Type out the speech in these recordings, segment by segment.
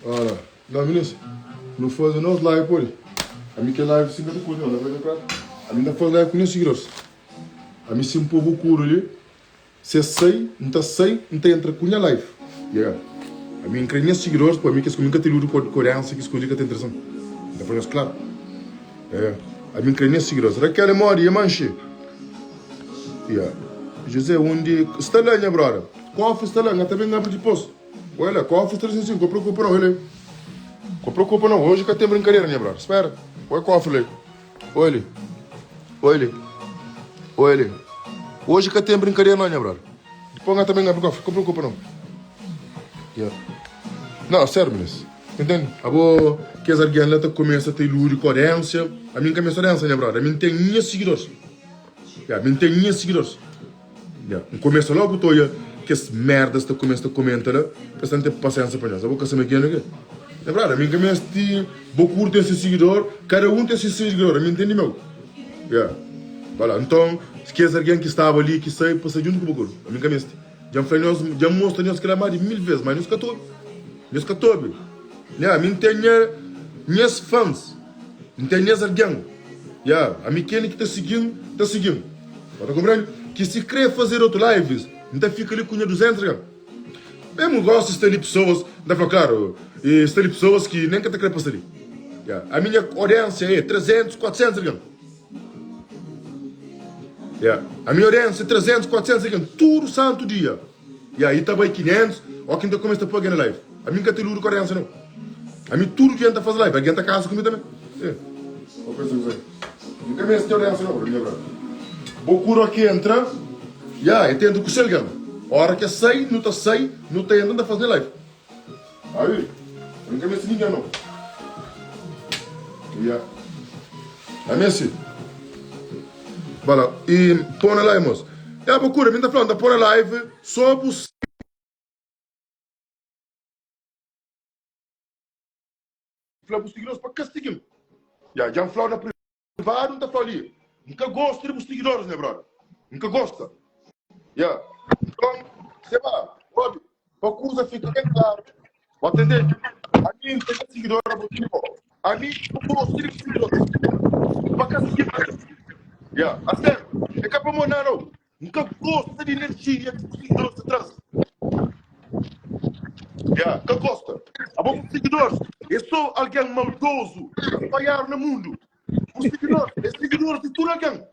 Ora, não, meninas, não faz nós live por aí. A mim que é live 50 coisas, não vai lembrar. A mim não faz live com os seguidores. A mim se um pouco curo ali, se sei, não entra com a live. Yeah. A mim creio seguidores, para mim que é nunca tem ludo coreano, que escolhi que tem interessante. Então foi claro. É. A mim creio seguidores. Raquel Mori, e manche. Yeah. José, onde está lá, minha brother? Qual está lá? Também não é de posto. Olha, qual foi 305? Não preocupa não, olha. Não preocupa não, hoje que tem brincadeira, minha brother. Espera. Olha qual foi. Olha. Olha. Olha. Hoje que tem brincadeira não, minha brother. Depois também não preocupa não. Yeah. Não, sério, meninas. Entende? A boa, que as arguias começam a ter luz de coerência. A mim começa a dança, minha brother. A mim tem minhas seguidores. Yeah, a mim tem minhas seguidores. Yeah. Começa logo, tô que as merdas que começam a comentar, pensando ter paciência para nós. A boca se me quer, né? É verdade, a mim começa a ter beaucoup de seguidor, cada um tem seu seguidor, a mim entende meu. Yeah. Voilà. Então, se as alguém que estava ali, que sai, passa junto com o beaucoup. A mim começa. Já mostra nós que ela mais de 1000 vezes, mas nós que todos. Nós que todos. Yeah, a mim tem minhas fãs, não tem minhas alguém. Yeah. A mim quem que está seguindo, está seguindo. Para compreender? Que se quer fazer outro lives, então fica ali com 200, cara. Mesmo gosto de ter ali pessoas, dá para claro, e ter ali pessoas que nem que te querem passar ali. Yeah. A minha audiência é 300, 400, cara. Yeah. A minha audiência é 300, 400, cara. Todo santo dia. E aí tá bem 500, ou quem tá começa a pôr na live. A mim que tem luro com audiência não. A mim tudo que entra faz live, a gente tá casa comigo também. Yeah. Vou pensar que sei. Nunca me tem audiência não, minha brother. Bocuro aqui entra, já, entendo que o Selgam. A hora que sai, não está andando a fazer live. Aí, nunca me ensinou ninguém não. Já. A Messi. Voilà. E põe na live, moço. Já, Bocuro, me está falando, põe na live, só os seguidores para castigar. Já me falou na privada, não está falando ali. Nunca gosto de seguidores, né, brother? Nunca gosta. Yeah. Então, sei lá, olha, a coisa fica bem clara. Vou atender. A mim tem seguidor, a mim eu gosto de seguidores. Para cá seguir. Yeah. A sério, é que é para monar, não. Nunca gosto de energia que os seguidores atrás. Yeah. Nunca gosta. A bom seguidores, eu sou alguém maldoso, espalhar no mundo. Os seguidores de tudo alguém.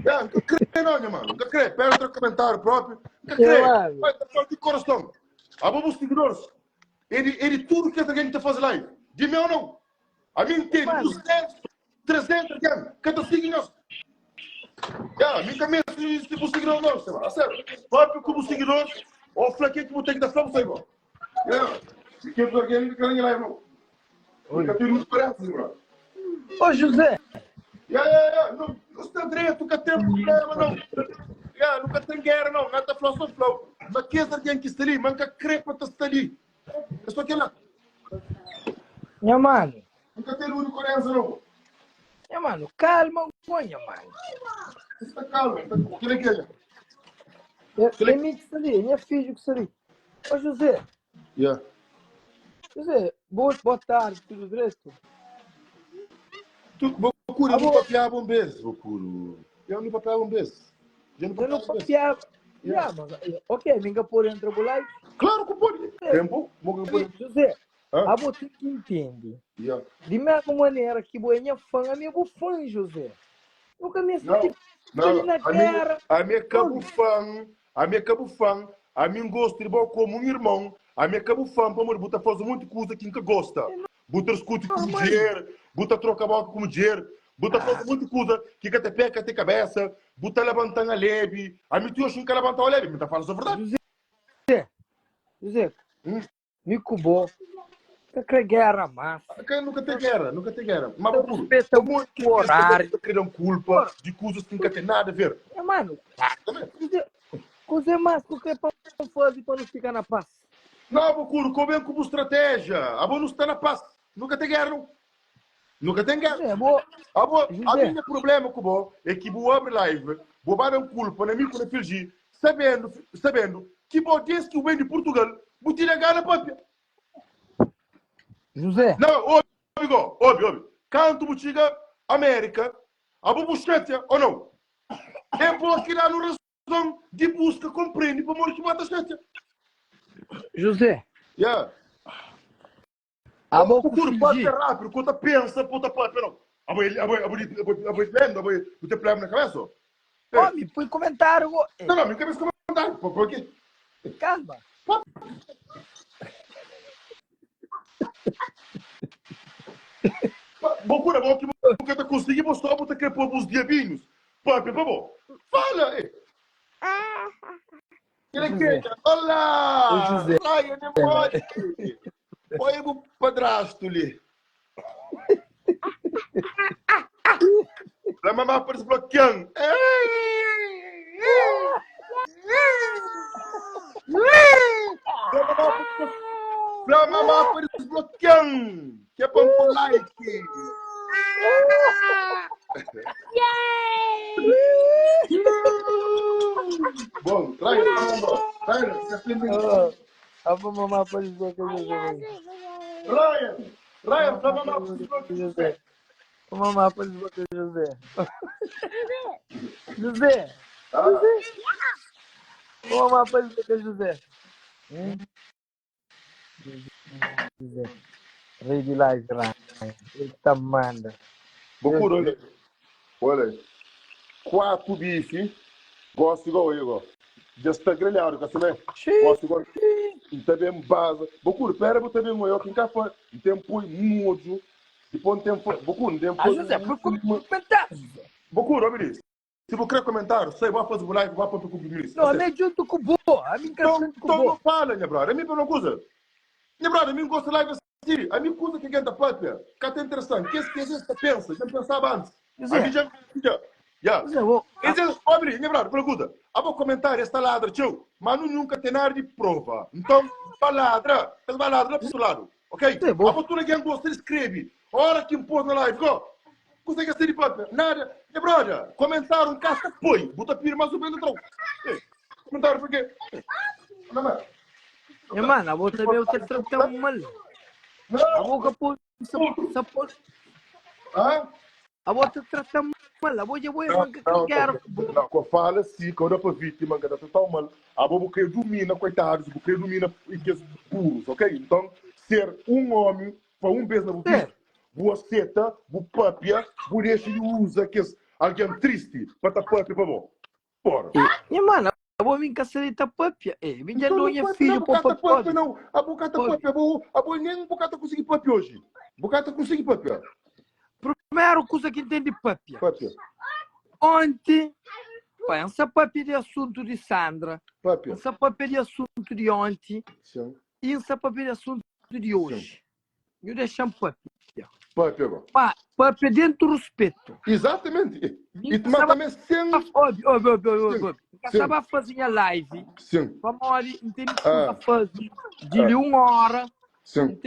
Yeah, nunca creio não, minha mano. Nunca creio. Pera outro comentário próprio. Nunca creio. Vai estar forte de coração. A bom seguidores. Ele tudo que alguém está fazendo live. De mim ou não? A mim tem 200, 300 alguém. Cada seguidor. Yeah, a mim também se tipo seguidor não. Sei lá. Sério. Próprio como seguidor. Ou flaquinho que vou ter que dar flama, sei lá. Yeah. Se quer ver alguém, nunca quero live não. Nunca tenho muito parece, bro. Ô, José. Não está direito, nunca tem problema, não. Nunca tem guerra, não. Nada flow, só flow. Mas que é alguém que está ali, manca crepa que está ali. É só que lá. Minha mano. Nunca tem luz de coreano, não. Minha mano, calma, minha mano. Está calmo, o que ele quer? É mim que está ali, minha filha que está ali. Ô, José. Yeah. José, boa tarde, tudo direito? Bocuro, eu não papiava um beijo, Bocuro. Eu não papiava um beijo. Eu não papiava. Mas, ok, minha por entra o live. Claro que pode. Tempo, José, a você que entende. Yeah. De mesma maneira que minha fã, a minha fã, José. Nunca me senti na guerra. A minha cabo fã, a mim gosto de bom como um irmão. A minha cabo fã, para me botar fazer muita coisa que nunca gosta. Buta escute como mulher, buta troca boca como mulher, buta fazer muita coisa que até peca até cabeça, buta levantar a leve. A mim tu acha que levantar a leve, me tá falando a verdade. José, me cubou. Que guerra massa. Nunca tem guerra. Mas respeita muito horário. Criam culpa de coisas que nunca tem nada a ver. Mano, coisa mais que é para fazer para não ficar na paz. Não, Bocuro, como é como estratégia? A boa não está na paz. Nunca tem guerra, não. Nunca tem guerra. A minha problema com o é que vou abrir live, vou dar um culpa na minha com a Filgi, sabendo que vou dizer que o bem de Portugal, vou tirar a gana, papia. José. Não, óbvio. Canto Buchiga, América, a bubuchete, ou não? É bom que lá no razão de busca, compreende, para morrer que mata chete. José. Yeah. A boca Procura, pode ser rápido, quando pensa, puta, pode, não. Aboi lendo, não tem problema na cabeça? Homem, põe comentário. Não, não quero comentar, por quê? Calma. Bocura, bom que você tá conseguindo, só botar que pôr os diabinhos. Papi, por favor. Fala, Olá! José. Ryan, demônio! Põe o padrasto ali. Pra mamar por desbloqueando. Pra mamar por desbloqueando. Que é bom com like. Bom, Ryan, A mamãe pode desbloquear José. Ryan, pra mamar por desbloqueando. José. A mamãe pode desbloquear José. José. A mamãe pode desbloquear José. José. Rei de live, Ryan. Eita, manda. Bocura, olha. 4 bife. Gosto igual eu, igual. Já está grelhado, quer saber? Gosto igual. Também base. Bocura, pera, eu também eu aqui em café. Em tempo muito. Depois tem Bocura, tempo. José, por comentar. Bocura, olha isso. Se você quer comentar, sei, vai fazer live, vai para o compromisso. Não, nem junto com o Boa. A minha canção com o Então não Boa. fala, minha brother. A mim não coisa. Minha brother, a mim gosta de live assim. A mim coisa que é da pátria. Que é interessante. Que é isso que pensa? Já pensava antes. A mim já. Olha, minha brother, pergunta. A vou comentar esta ladra, tio. Mas nunca tem nada de prova. Então, palavra. Essa palavra para o lado. Ok? A vou tudo que gosta de escreve. Hora que impôs na live. Consegue ser de pátria? Nada. Minha brother, comentar um casca foi. Bota pira mais ou menos então. Comentário por quê? Mano, a boca também está tratando mal. A boca pode. A boca está tratando mal. A boca já vou quero. Não, quando fala assim, quando é para vítima, que está tão mal, a boca domina, coitados, a boca domina e que puros, ok? Então, ser um homem, para um beijo na boca, você tá, o papia, por isso ele usa que alguém triste para estar papia para bom. Bora. E, mano, a boca me encacerita papia. Minha não é filho para papia. Não, a boca está papia, a boca nem um bocado conseguir papia hoje. Bocata conseguir papia. Primeiro coisa que entende papia. Papia. Ontem, essa papia de assunto de Sandra. Papia. Essa papia de assunto de ontem. Sim. E essa papia de assunto de hoje. Eu deixo papia. Papia agora. Papia dentro do respeito. Exatamente. E mas também sem... Óbvio. Estava fazendo a live. Sim. Para morrer, entende que fazer de 1 hora. Sim.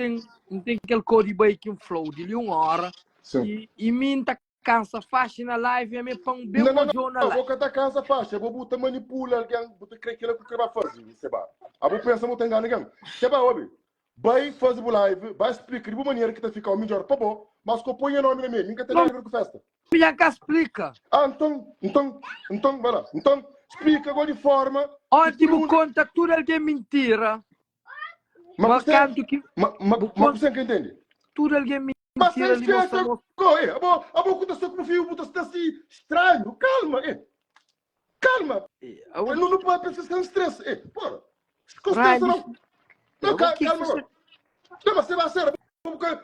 Não tem aquele código baking flow de 1 hora. Sim. E minta cansa faixa na live e me põe bem não, na live. Vou cantar casa faixa, vou botar manipula alguém, vou crer que ele vai fazer, seba. A vou pensar muito engano alguém. Seba, óbvio. Vai fazer o live, vai explicar de uma maneira que tá ficar o melhor para bom, mas que eu ponho nome na minha, ninguém tem nada a ver com festa. Minha cá explica. Então, vai lá. Então, explica agora de forma... Ótimo, conta tudo é de mentira. Mas você que entende? Tudo é de mentira. Mas você esquece, a boca da sua confio, está assim, estranho, calma, calma. Não pode pensar sem estresse, bora. Concentra não. Não, calma agora. Não, mas você vai ser,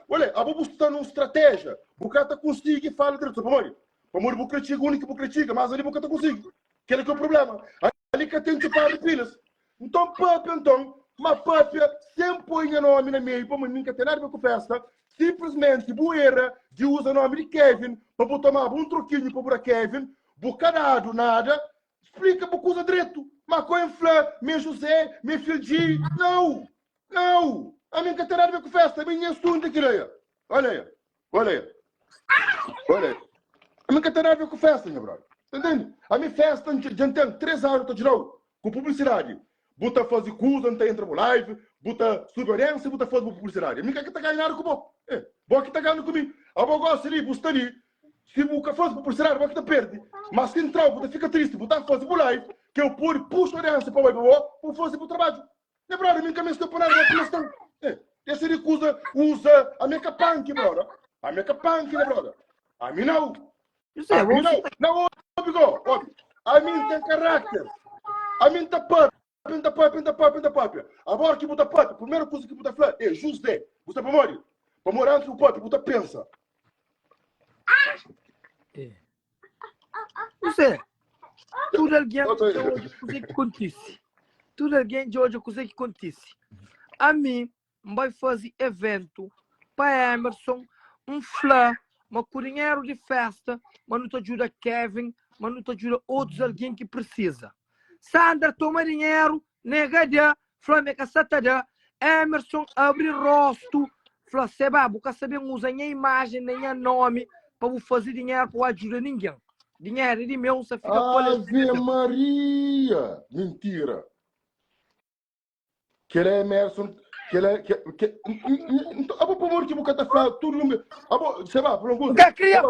olha, a boca está numa estratégia, o cara está consigo e fala direito, amor, o critica, o único que critica, mas ali o cara está consigo. Que é o problema. Ali que tem que parar de pilhas. Então, uma papia sempre põe nome na meio, para mim, nunca tem nada a ver com festa. Simplesmente, boeira de usa o nome de Kevin, para tomar um troquinho para Kevin, bocadado, nada, explica para coisa direito. Mas com infla, meu José, meu filho de... Não! A mim não tem nada a ver com festa, a minha assunto aqui, olha aí. A mim não tem nada a ver com festa, meu brother. Entende? A minha festa, já tem 3 anos, estou tirando, com publicidade. buta fazer coisa, não entra no live, buta segurança, buta fazer publicidade. A mim que tá ganhando com bom. Bom que tá ganhando comigo. A bom gosta ali, busta ali. Se buca faz publicidade, bom que tá perde. Mas se entrar, buta fica triste, buta fazer por live, que eu puxo a aliança para o bom, por fazer pro trabalho. É brother, a mim que me estou parando, a questão. Essa recusa usa a minha punk, brother. A minha punk, né, brother? A mim não. A mim não. Não, óbvio. A mim tem caráter. A mim tá papo. Pinta papo. Agora que buta papo, a primeira coisa que buta falar é justo. Buta para morrer. Para morar entre o papo, buta pensa. Você, tudo alguém de hoje coisa que acontece. Tudo alguém de hoje coisa que acontece. A mim, vai fazer evento para Emerson, flá, uma corinheiro de festa, mas não te ajuda Kevin, mas não te ajuda outros alguém que precisa. Sandra toma dinheiro, negadia, Flamengo satada, Emerson abre rosto, fala, seba, porque saber usar nem imagem, nem nome, para fazer dinheiro para ajudar ninguém. Dinheiro de meu, você fica Ave Maria! Mentira! Que ele é Emerson, que ele é... Abo por amor que você tá falando, tudo no... Abo, seba, por um que cria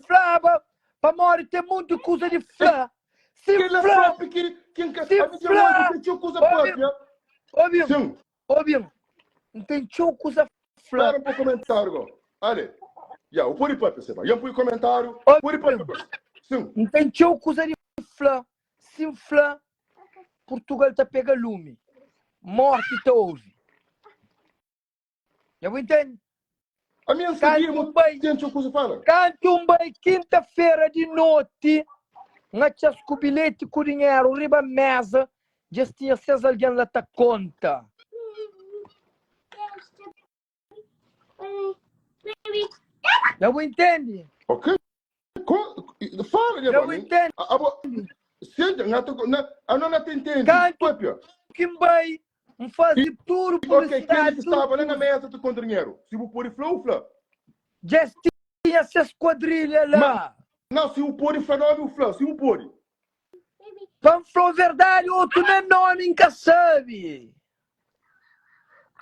flaba, para morrer tem muito coisa de flá. Se flá, óbvio, não tem coisa flá. Para para comentário, olha. Já, o puri papo, seba. Já põe comentário, puri papo. Sim. Não tem coisa de flá. Se flá, Portugal tá pega lume. Morte te ouve. Já vou entender? A minha seguir, tem coisa fala. Canto um bem quinta-feira de noite. Nga com bilhete com dinheiro, riba mesa, já tinha seis alguém lá ta conta. Já vou entender? Ok. Fala, já vou entender. Senta, não te entende. Canto que vai fazer tudo por ok, quem estava lá na mesa de com dinheiro? Se o pôr flow, já tinha essas quadrilhas lá. Não, se o pôr flá, não se o pôr. Vamos falar a verdade, outro não é nome nunca sabe.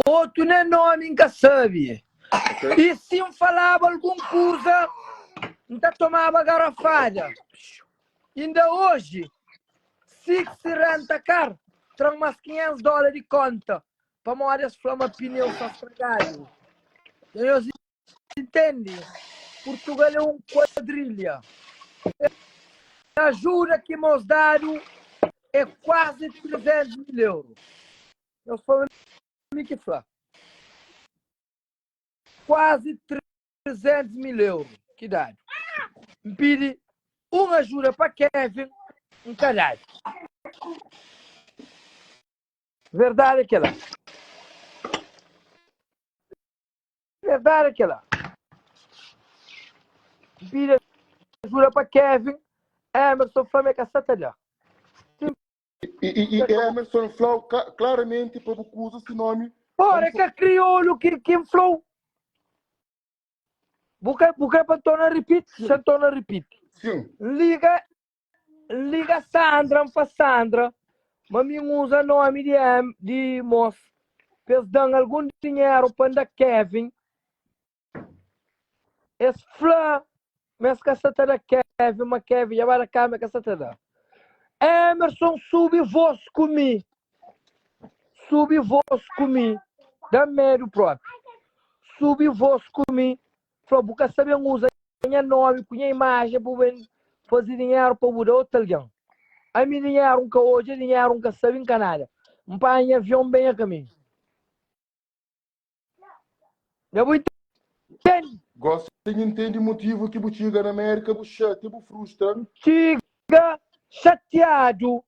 Outro não é nome nunca sabe. Okay. E se falava alguma coisa, não tomava garrafada. Ainda hoje, se renta caro, traz umas $500 de conta para morar as flamas pneus para estragar. Você entende? Portugal é quadrilha. A ajuda que nos dado é quase 300 mil euros. Nós falamos que fala. Quase 300 mil euros. Que dá? Me pede uma ajuda para Kevin, caralho. Verdade que ela. Verdade que ela. Me pede ajuda para Kevin, Emerson Flamengo satalha. E Emerson Flau claramente propôs esse nome. Ora, que crioulo que inflou. Buca para tornar repeat, se torna repeat. Sim. Liga Sandra para Sandra. Mas me usa nome de moço. Eles dão algum dinheiro para Kevin. Esse flá, mas que essa da Kevin, mas Kevin, já vai cá, mas que essa da. Emerson, sube voz comigo. Sube voz comigo. Da médio próprio. Sube voz comigo. Falou, porque sabe usa minha nome, com minha imagem, para fazer dinheiro para o outro alguém. A minha dinheiro, que hoje, dinheiro, que sabe em Canadá. Um pai avião bem a caminho. Eu vou entender. Gosto de entender o motivo que o chega na América, o tipo frustra. Chega chateado,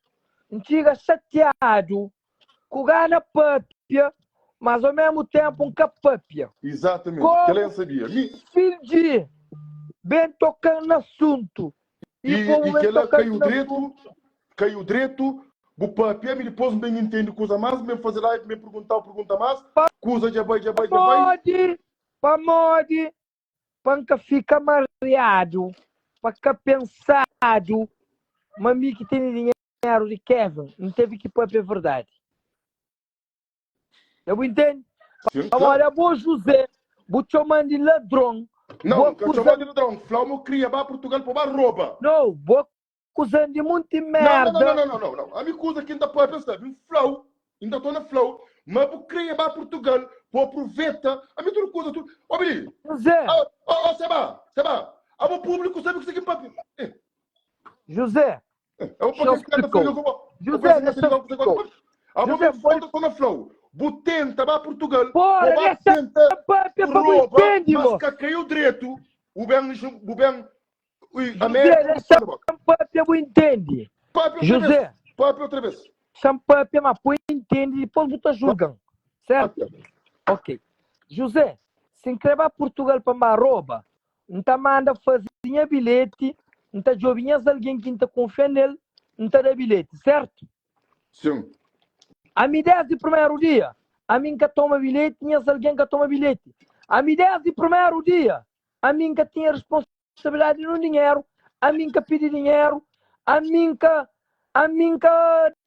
com gana papia, mas ao mesmo tempo um capapia. Exatamente, que ela sabia. Filho de bem tocando no assunto. E que ela caiu direito, o papia, me depois não entende coisa mais, me fazer live, me pergunta mais, coisa de vai. Para nunca ficar mareado, para ficar pensado, mas me que tem dinheiro dinheiro de Kevin, não teve que pôr a verdade. Eu entendo? Sim, Agora, claro. vou José, vou chamar de ladrão. Não, que chamar de ladrão. Flaumo cria para Portugal para rouba. Não, vou acusando de muita Não, merda. não. A minha coisa que ainda pode pensar, um flow, ainda estou na flow, mas vou criar para Portugal, vou aproveitar, a minha outra coisa, tudo. Ó, Billy, José, Seba, a meu público sabe que isso aqui é papo. José, É o deixa eu papo que cada explicar. filho eu José, consigo deixa eu ligar com você. A meu José, quando estou na flow, vou tentar para Portugal, Bora, vou deixa tentar para rouba, entender, mas mo. que caiu direito, o bem, José, deixa para entender. José, Papo outra vez. champa mas põe entende depois você julgam. Certo? Ok. José, se inscreva a Portugal para uma rouba, não tá manda fazer bilhete, não tá jovinhas alguém que não confia nele, não tá dá bilhete, certo? Sim. A minha ideia de primeiro dia, a mim que toma bilhete, tinha alguém que toma bilhete. A minha ideia de primeiro dia, a mim que tinha responsabilidade no dinheiro, a mim que pedi dinheiro, a mim que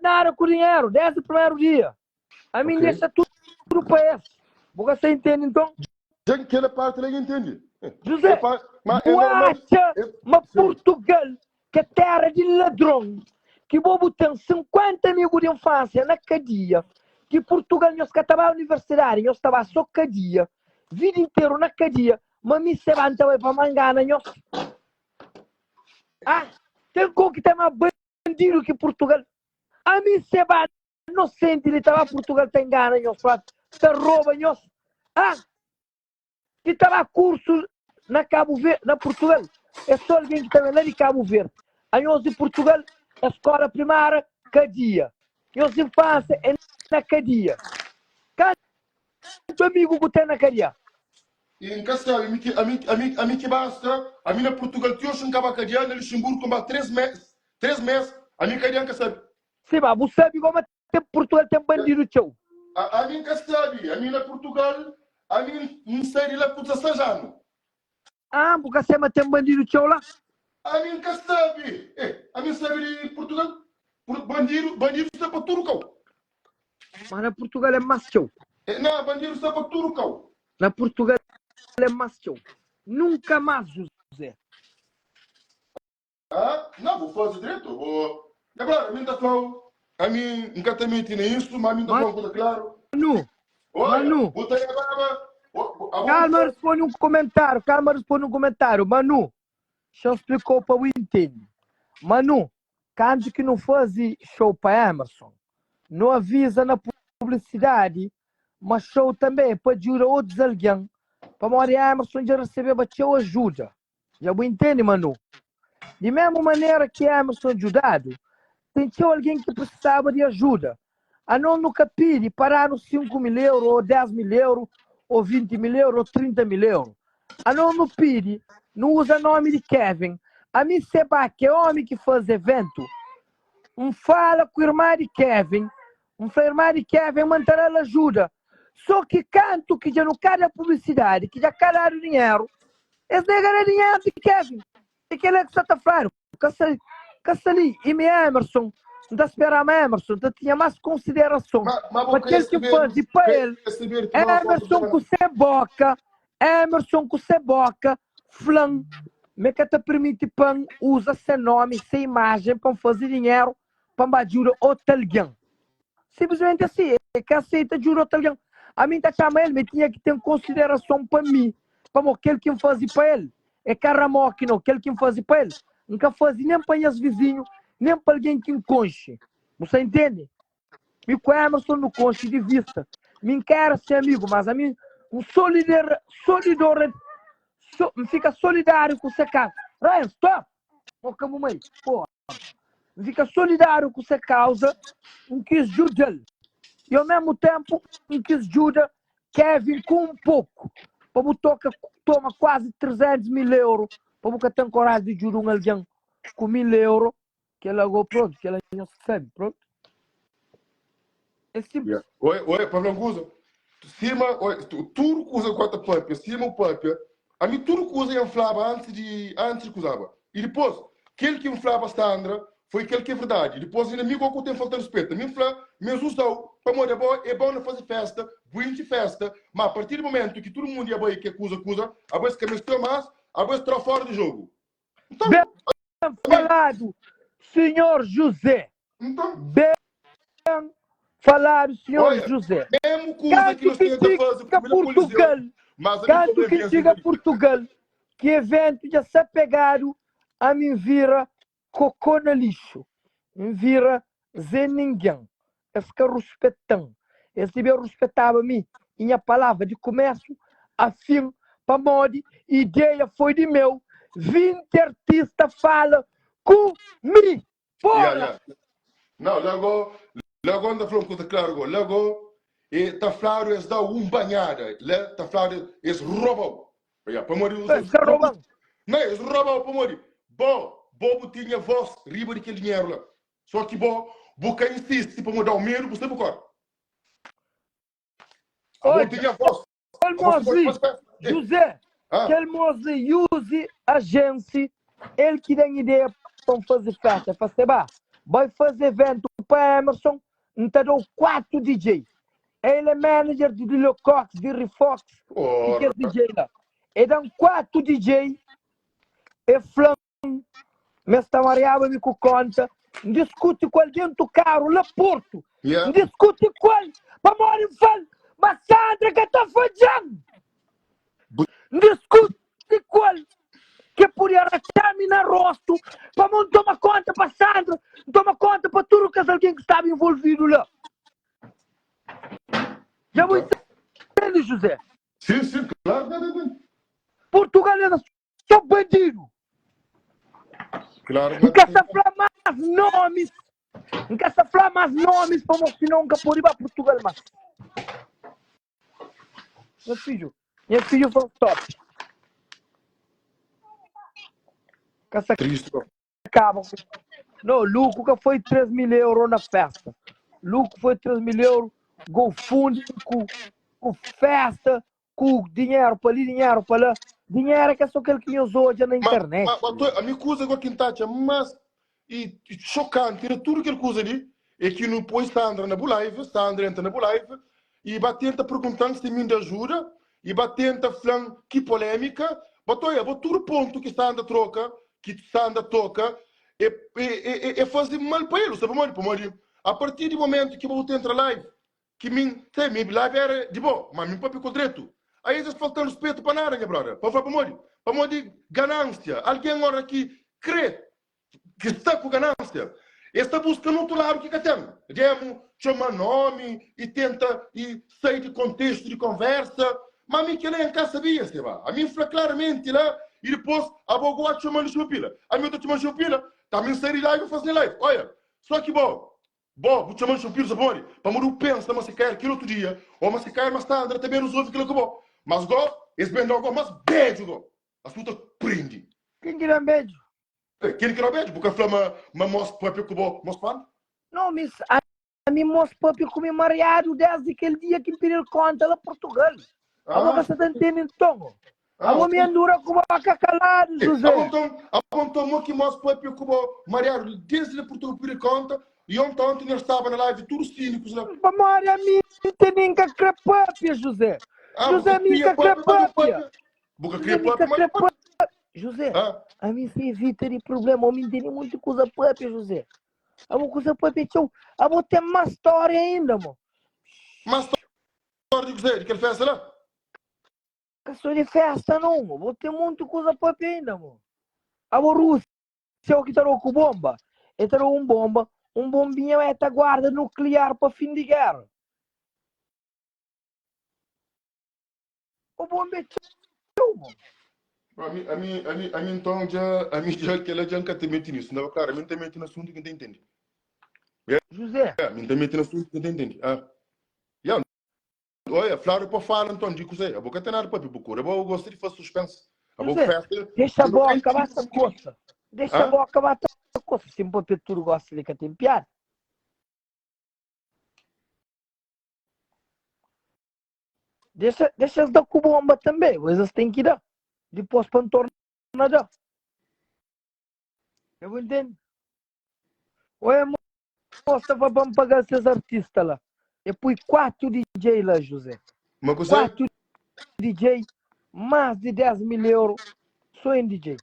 nada com dinheiro, desde o primeiro dia. A mim deixa tudo para esse. Você entende então? Já que aquela parte ele entende. José, Mas tu acha Portugal, que é terra de ladrão, que bobo tem 50 amigos de infância na cadeia, que Portugal nós que estava na universidade, nós estava só cadeia, vida inteira na cadeia, mas me se levanta para mangana, nós. Ah, tem como que tem mais bandido que Portugal. A mim se vai inocente, ele estava Portugal tem gana, nós, te rouba, nós. Ah, que estava curso na Cabo Verde, na Portugal. É só alguém que está lá de Cabo Verde. A nós de Portugal, a escola primária, cadia. Nós infância é na cadia. Quanto amigo que tem na cadia? Em Castelo, a mim que basta, a mim na Portugal, que eu chegava a cadeia, no Luxemburgo, como há 3 meses, a mim cadeia, que sabe? Sim, mas você sabe como tem Portugal tem bandido teu. A mim que sabe, a mim na Portugal, a mim não sei lá por 16 anos. Ah, porque você tem bandido teu lá? A mim que sabe, a mim sabe de Portugal, bandido está para Turcão. Mas na Portugal é mais teu. Não, bandido está para Turcão. Na Portugal é mais teu. Nunca mais, José. Ah, não, vou fazer direito. Vou. É claro, a mim está falando. A mim, nunca tem mentido nisso, mas a mim está falando coisa claro. Manu. Botei agora. Calma, responde um comentário. Manu, deixa eu explicar para o entender. Manu, quando que não faz show para Emerson, não avisa na publicidade, mas show também para ajudar outros alguém, para Maria Emerson já receber a sua ajuda. Já me entende, Manu? De mesma maneira que Emerson ajudado, tem alguém que precisava de ajuda. A não nunca pede parar nos 5 mil euros, ou 10 mil euros, ou 20 mil euros, ou 30 mil euros. A não pede, não usa nome de Kevin. A mim seba que é homem que faz evento, fala com a irmã de Kevin, irmã de Kevin manterá ela ajuda. Só que canto que já não quer a publicidade, que já calaram dinheiro, eles negam dinheiro de Kevin. E que ele é que está falando. Cassali, e me Emerson, não está esperando Emerson, não tinha mais consideração. Para aquele que faz para ele, Emerson com boca, flan, me que te permite pão, usa seu nome, sua imagem para fazer dinheiro, para ajudar outro alguém. Simplesmente assim, é que aceita ajudar outro alguém. A mim está chamando ele, mas tinha que ter consideração para mim, para aquele que fazia para ele. É carramoque, aquele que fazia para ele. Nunca fazia nem para os vizinhos, nem para alguém que enconche. Você entende? Me com Emerson no conche de vista. Me quer ser amigo, mas a mim, fica solidário com você, cara. Ryan, stop! Como mãe, porra. Fica solidário com essa causa, que ajuda. E ao mesmo tempo, que ajuda Kevin com um pouco. Para o toma quase 300 mil euros. Para o tem coragem de ajudar alguém com 1000 euros. Que ela agora pronto, que ela não sabe, pronto. É simples. Oi, Pavlão Guza. Tudo que usa quanto papel, cima o papel. A mim tudo que usa inflava antes de usava. E depois, aquele que inflava Sandra, foi aquele que é verdade. Depois, inimigo que tem falta de respeito. Mim fala, mesmo usou, para morrer é bom não fazer festa, buinte festa, mas a partir do momento que todo mundo ia bem que acusa, a vez que mistura mais, a vez está fora do jogo. Então, Bem falado, senhor José. então, Bem falado, senhor olha, José. mesmo coisa que nós temos a fazer Critica Portugal, mas a canto critica Portugal, que evento já se pegaram a mim vira cocô no lixo, me vira zé ninguém, é ficar respeitando, esse bem respeitava mim, minha palavra de comércio, assim, para modi, ideia foi de meu, 20 artistas falam comigo, fora! Não, logo anda falando coisa claro, logo e tá claro es da banhada, le tá claro es roubou. Para morrer Ficar roubando. não, es roubou para morrer. Bobo tinha voz riba daquele dinheiro lá. Só que boca insiste para mudar o medo, você bocor. Olha, tinha voz. José, que ele use agência, ele que tem ideia para fazer festa, vai fazer evento para Emerson, então deu 4 DJ. Ele é manager de Lecox, de Refox, que é DJ lá. E dão 4 DJ, e flam, mas está mariado me com conta, discute com ele dentro do carro, lá Porto, discute com ele, para morrer em fala, mas Sandra que está fazendo, discute com ele, que podia arrastar-me no rosto, para não tomar conta para Sandra, tomar conta para tudo que alguém que estava envolvido lá. Já vou entender, José. Sim, claro. Portugal era só bandido. Claro. Não quer se falar mais nomes. Não quer se falar mais nomes para mostrar que nunca pode ir para Portugal mais. Meu filho foi top. Triste. Acaba. Não, lucro que foi 3 mil euros na festa. Lucro foi 3 mil euros. GoFund com festa, com dinheiro para ali, dinheiro para lá. Dinheiro que é só aquele que usou hoje na internet. Mas a minha coisa agora que está mas e chocante, tudo que ele coisa ali é que não pôs Sandra na live, Sandra entra na live e vai tentar perguntar se me ajuda e vai tentar falar que polêmica, mas todo ponto que Sandra troca, que Sandra toca, é fazer mal para ele, sabe, mano? A partir do momento que eu vou entrar live, que minha live era de boa, mas meu papo com direito. Aí eles faltam respeito para nada, minha brother. Para morrer ganância. Alguém agora que crê que está com ganância. Está buscando outro lado que tem. Demo, chama nome e tenta e sair de contexto de conversa. Mas a mim que nem cá sabia, se vai. A mim fala claramente lá e depois a boa chamando chupila. A mim eu estou chamando chupila. Também sair live e fazer live. Olha, só que bom, vou chamar chupila, sabor. Para morrer pensa, mas se cair aquele outro dia. Ou mas se cair mais tarde, também resolve aquilo que bom. Mas go, esse bem não go, mas beijo go. A puta prende. Quem quer beijo? Quem quer beijo? Porque flama, mas mostra para que bom, mostra. Não, mas a mim mostra para que comi mariado desde aquele dia que pediu conta lá Portugal. Agora você está entendendo então? A minha dura com a calado, José. Apontou que mostra para que bom, mariado desde Portugal pediu conta. E ontem nós estava na live, tudo cínicos lá. Mas a mim tem nem que crepápia, José. José, minha crepápia. José, a mim se evita de problema, a mim tem muita coisa própria, José. A minha coisa própria, a vou ter mais história ainda, mano. Mas história de José, de que festa lá? Que sou de festa, não, mano. Vou ter muita coisa própria ainda, mano. A Rússia, se eu que estou com bomba, entrou bomba, bombinha é a guarda nuclear para fim de guerra. O bomba é teu, mano. A mim então já que ela já nunca te mete nisso, não, claro, a mim te mete no assunto que não entende. José. A mim te mete no assunto que não entende. Olha, Flávio para falar então de coisa, a boca tem nada para procurar, eu gosto de fazer suspense. A boca festa. Deixa a boca acabar essa coisa. Deixa a boca acabar essa coisa. Se o tudo gosta de que tem piada. Deixa eles dar com bomba também, eles têm que dar. Depois para não tornar nada. Eu vou entender. Oi, moça, vamos pagar esses artistas lá. Eu pus 4 DJ lá, José. Mas você... 4 DJ, mais de 10 mil euros. Sou em DJ.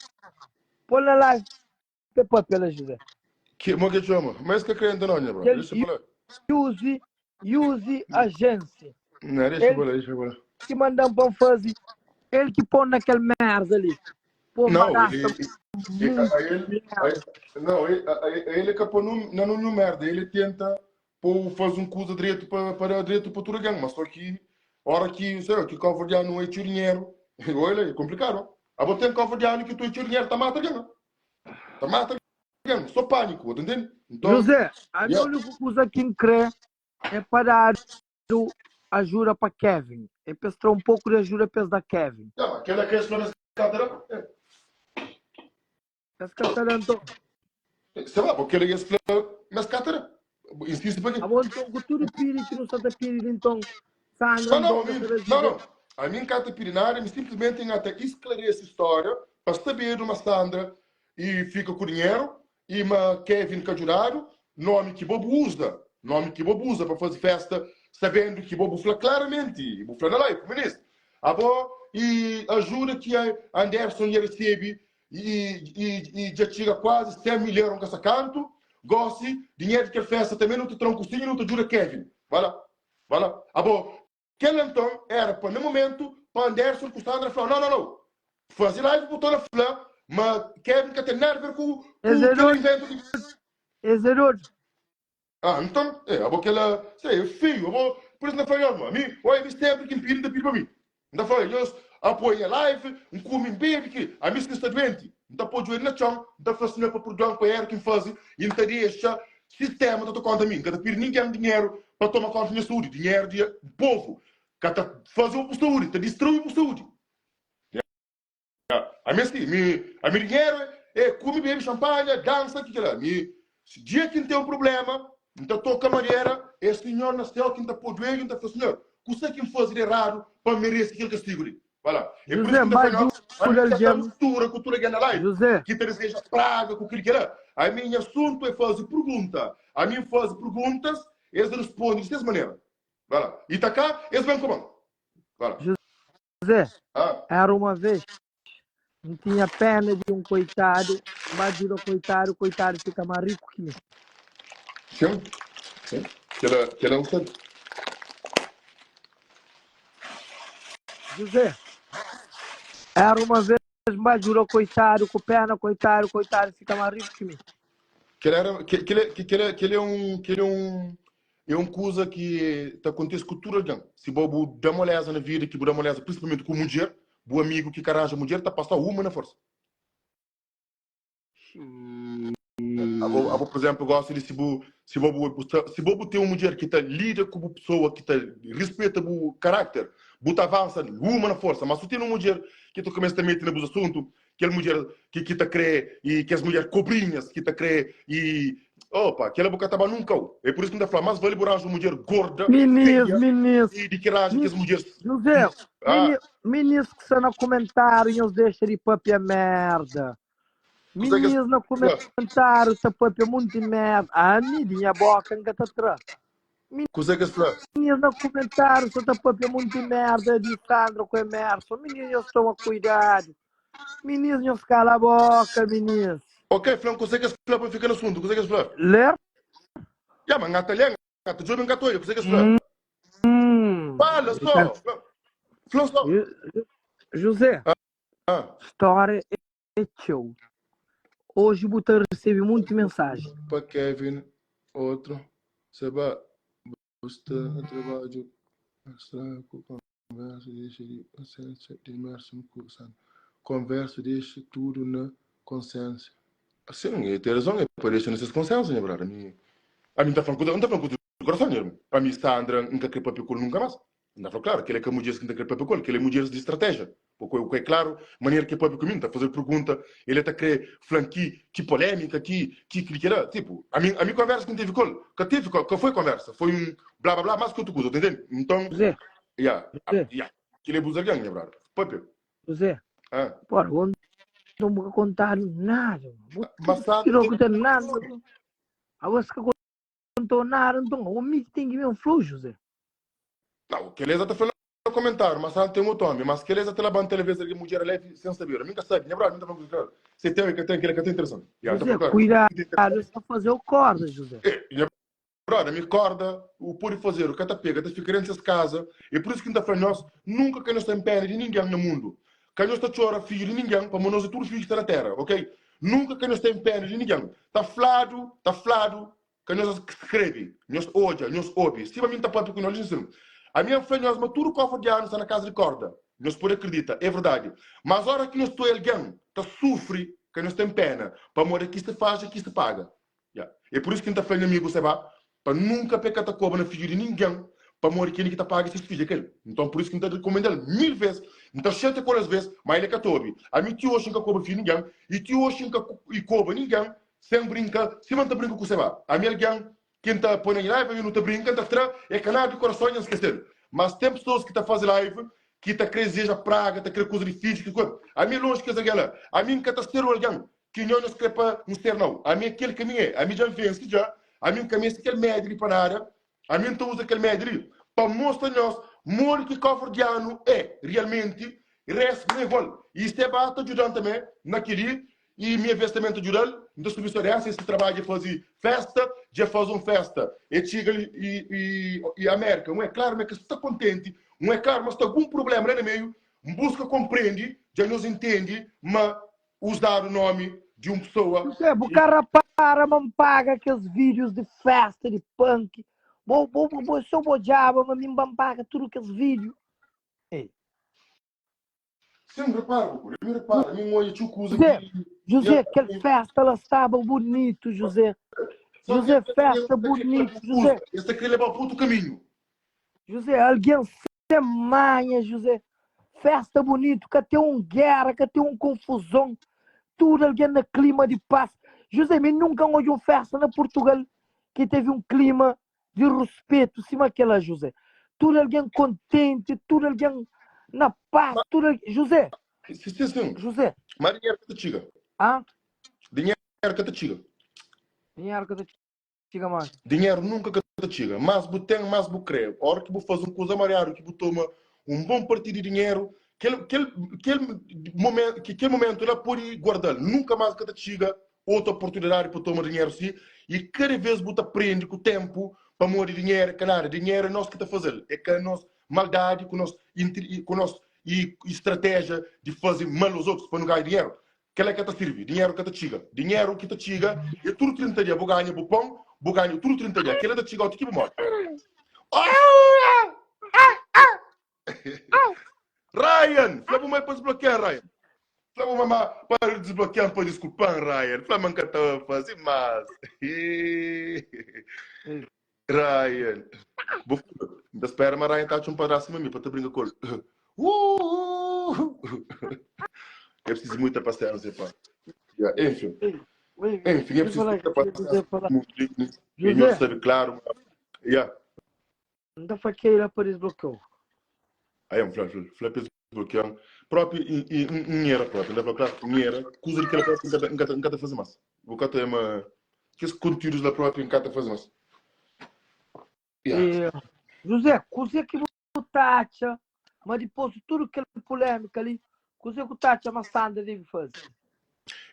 Põe na live. Depois pela José. Mas que chama? Mas que crente não, né, bro? Deixa eu falar. Use agência. Não, deixa eu falar. Que mandam para fazer. Ele que põe naquele merda ali. Pô, Não, ele que põe no merda. Ele tenta fazer coisa direito para direito para tudo ganho. Mas só que, hora que, sei lá, que o calvardiano não é dinheiro, olha, é complicado. Agora tem calvardiano que tu é dinheiro, tá mata ganho. Tá mata ganho. Só pânico, tá entendendo? Então, José, a única coisa que me crê é para dar ajuda para Kevin. É para um pouco de ajuda para da Kevin. Aquela que é a cadeira. Esse catalão. Sei lá, porque ele é mas cadeira. Insiste para quê? A bom então, tudo piri que não sabe piri então. Sandra, não. A minha carta pirinária simplesmente tem até esclarecer a história para saber uma Sandra e fica com dinheiro e uma Kevin Cajurado, nome que Bobo usa para fazer festa, sabendo que Bobo fala claramente, Bobo fala na live, ministro. E ajuda que a Anderson recebe e já chega quase 100 mil euros com esse canto, goste, dinheiro que a festa também não te troncocinho, não te ajuda Kevin. Vai lá. Aquele então era para no momento, para Anderson, com Sandra, falou, não. Fazer live por toda a flã, mas Kevin que tem nada a ver com aquele evento. Então, aquela, sei, filho, por isso não foi eu, a mim, olha, me sempre que impede de para mim. Não foi, eu apoio a live, come bebe, que a mim que está doente. Então, pode ir na chão, então, faz para produção, para ele que faz, e então deixa sistema de conta a mim, que não ninguém dinheiro para tomar conta da minha saúde, dinheiro do povo, que faz o saúde, que destrui o saúde. A minha dinheiro é come, bebe, champanhe, dança, que lá. Se dia que tem um problema, então toca a maneira, esse senhor nasceu, que não pode ver, então faz, senhor, o que é que me faz de errado para merecer aquele castigo ali? Vai lá. É por isso que a cultura que anda lá, que deseja praga, com aquilo que lá. A minha assunto é fazer pergunta. A mim faz perguntas, eles respondem dessa maneira. Vai lá. E tá cá, eles vão comando. Vai lá. José, era uma vez, não tinha perna de um coitado, mas de o coitado fica mais rico que mim. Sim. Que ela usa. José, era uma vez, mas jurou coitado, com perna, coitado fica mais rico que mim. Que ele é um coisa que acontece com tudo alguém. Se bobo dá moleza na vida, que dá moleza, principalmente com mulher, o amigo que caranja mulher, está passando uma na força. Por exemplo, gosto de se bobo tem uma mulher que lida com a pessoa, que respeita o caráter, buta avança, uma na força, mas se tem uma mulher que tu começa a meter no assunto, aquela mulher que te crê, e que as mulheres cobrinhas, que te crê, e aquela boca estava nunca. É por isso que ainda fala, mas vale borar uma mulher gorda, Ministro. E de que raja que as mulheres... José, ministro que está no comentário, eles deixam de papia merda. Ministro no comentário, está papia muito merda. A minha boca ainda está atrás. Menino no comentário, está papia muito merda de Sandro com Emerson. Menino, eles estão a cuidar. Menino, eles calam a boca, menino. Ok, Flão, consegue falar para ficar no assunto? Consegue falar? Ler? Já, mas ngata lenga, ngata jovem gato, consegue falar? Fala só. Flão só. José, história é teu. Hoje o Botão recebe muita mensagem. Para Kevin, outro. Seba, você trabalho. Conversa, deixa de imerso no conversa, deixa tudo na consciência. Sim, tem razão, é por isso nessas consciências, né, brother? A mim tá falando do coração, né? A mim, Sandra, nunca quer papel nunca mais. Não falou claro, que ele é que mulheres que não quer papel que ele é mulheres de estratégia. Porque é claro, maneira que é papel comigo, tá fazer pergunta, ele está a querer flanqui, que polêmica, que era, tipo, a mim conversa que não teve colo, que foi conversa, foi um blá blá blá, mais que outra coisa, entendeu? Então, José, que ele é buza ganha, brother. Papel. José, porra, não vou contar nada. Mas não contar nada. Agora se que contou nada, então o amigo tem que ver um flow, José. Não, que eles até falam no comentário, mas não tem um tome, mas que eles até lá na televisão que mulher leve sem saber. Nunca sabe, não é verdade? Não está falando você tem que tem que é interessante. José, cuidado, está fazer o corda, José. Brother, me corda, o pode fazer, o que está pega, está ficando nessas casas, e por isso que está falando nós, nunca que nós temos pena de ninguém no mundo. Que nós está chora filho de ninguém, para nós todos os filhos que estão na terra, ok? Nunca que nós temos pena de ninguém. Está flado, que nós escreve, nós odia, nós ouve. Se a mim está para que nós dizemos, a minha filha, nós matamos o cofre de anos, está na casa de corda. Nós podemos acreditar, é verdade. Mas a hora que nós estou alguém, está sofre, que nós temos pena, para morrer aqui se faz, aqui se paga. Yeah. É por isso que está falando amigo, você vai, para nunca pecar a cobra na filha de ninguém, para morrer quem que está paga esses filhos aquele. Então por isso que está recomendando 1000 vezes. Então chega com as vezes, mas ele é que tobe. A mim tio hoje que cobra filho ninguém, e tio hoje que cobra ninguém, sem brincar, se não está brincando com você vai. A mim alguém, quem está põe em live, e não está brincando, está atrás, é canal de coração e não esquecer. Mas tem pessoas que estão fazendo live, que está crescendo a praga, está querendo coisa difícil, que coisa. A mim longe que é aquela. A mim que está ser alguém, que não nos quer para não ser não. A mim aquele caminho é, a mim já vence já. A mim caminho aquele médio para nada. A mim então usa aquele médio para mostrar nós, moro que cofre de ano é realmente resta igual. E isso é basta ajudando também naquele e meu investimento ajudando. Então se você esse trabalho de fazer festa, já faz uma festa. E chega e América, não é claro, mas que está contente. Não é claro, mas está algum problema lá no meio. Busca compreende, já nos entende, mas usar o nome de uma pessoa. José, o cara para, me paga aqueles vídeos de festa, de punk. Sou o diabo, mas me paga tudo aqueles vídeos. Sim, me repara, me olha, chucusa José, aquela festa, ela estava bonito, José. José, festa bonito, José. Esse aqui leva para outro caminho. José, alguém se manha, José. Festa bonito, que tem guerra, que tem confusão. Tudo alguém no clima de paz. José, mas nunca houve uma festa na Portugal que teve um clima de respeito, cima daquela, José. Tudo alguém contente, tudo alguém na paz, tudo alguém... José. Sim. José. Mas dinheiro que te chega. Ah? Dinheiro que te chega. Dinheiro que te chega mais. Dinheiro nunca que te chega. Mas você tem, mas você crê. A hora que você faz uma coisa mariário, que você toma um bom partido de dinheiro, aquele momento ela pode guardar. Nunca mais que te chega outra oportunidade para tomar dinheiro assim. E cada vez você aprende com o tempo para morrer dinheiro, que nada. Dinheiro é nós que está fazendo. É que a nossa maldade, com nossa estratégia de fazer mal aos outros para não ganhar dinheiro. Que é que te serve? Dinheiro que te chega. Dinheiro que te chega. E tudo 30 dias vou ganhar o pão, vou ganhar tudo 30 dias. Aquele te chega ao tipo morto. Ryan! Flávio mais para desbloquear, Ryan. Flávio mamá para desbloquear, para desculpar, Ryan. Flávio nunca está a fazer mais. Ryan. Ainda espera, mas Ryan está a um pedaço de mim para te brincar com ele. É preciso muita paciência, pá. Enfim, é preciso muita paciência. E não sabe, claro. Não foi que ele para desbloquear. Aí, Flávio desbloquear. Próprio, e era próprio. Leva claro, era. Coisa que ela própria encanta fazer mais. O que é uma... Que os conteúdos da própria encanta fazer mais. José, coisa que o Tátia, mas depois de tudo aquela polêmica ali, coisa que o Tátia Massanda deve fazer.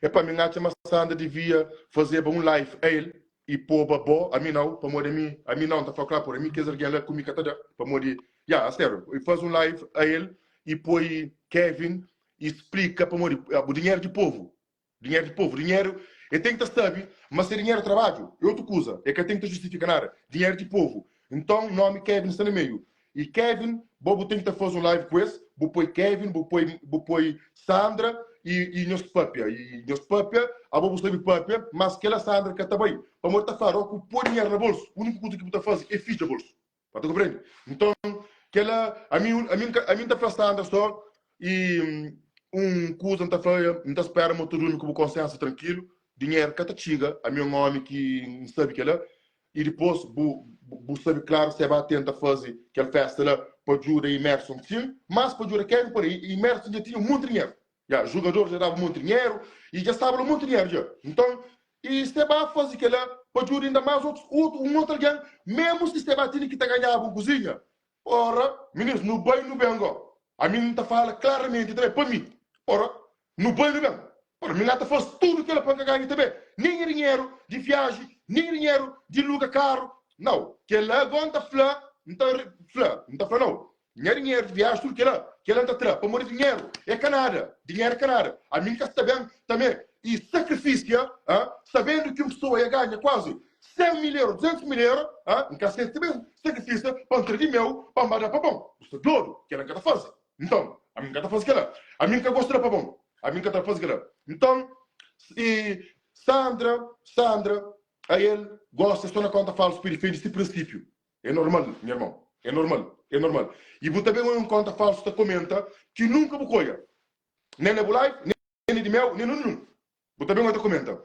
É para mim, a Massanda devia fazer um live a ele e pôr babó, a mim não, para morrer a mim não, está falando por mim, que é alguém lá comigo, para morrer. A sério, e faz um live a ele e põe Kevin e explica para morrer o dinheiro de povo. Dinheiro, eu tenho que saber, mas se dinheiro é trabalho, é outra coisa, é que eu tenho que justificar nada. Dinheiro de povo. Então, o nome Kevin está no meio. E Kevin, Bobo tem que fazer um live com esse, vou pôr Kevin, vou pôr Sandra e Nho's Papia. E Nho's Papia, a Bobo sabe Papia, mas aquela Sandra que está bem. Para morrer, está faro, que põe dinheiro na bolsa. A única coisa que você faz é ficha a bolsa. Para tu compreender? Então, a mim está fazendo Sandra só e coisa não está fazendo, não está esperando todo mundo com consciência tranquilo. Dinheiro que está chega, a minha homem que não sabe que ela e depois você sabe claro se vai tentar fazer aquela festa lá para ajudar a Emerson sim, mas para ajudar quem por aí Emerson já tinha muito dinheiro, jogador já dava muito dinheiro e já estava muito dinheiro já. Então E você vai fazer que lá, para ajudar ainda mais outro alguém, mesmo se você vai ter que ganhar a cozinha. Ora, ministro, no banho no bengo. A mim não fala claramente também, para mim. Ora, no banho no bengo. Ora, mim não faz tudo que ela pode ganhar também. Nem dinheiro de viagem, nem dinheiro de lugar caro. Não, que ela aguenta flá, não está flá, não. Nem dinheiro de viagem, tudo que ela está trá, para morrer dinheiro. É canada, dinheiro é canada. A mim que está bem também. E sacrifício, sabendo que uma pessoa ganha quase 100 mil euros, 200 mil euros, em casa de sacrifício, para um de meu, para mandar para bom. Isso é duro, que ela quer fazer. Então, a mim quer fazer aquela. A mim que gosta para bom. A mim quer fazer aquela. Então, e Sandra, a ele gosta só na conta falsa para defender esse princípio. É normal, meu irmão. É normal. E você também um conta falso que comenta que nunca me coia. Nem na live, nem de meu, nem no. Você também vai comenta.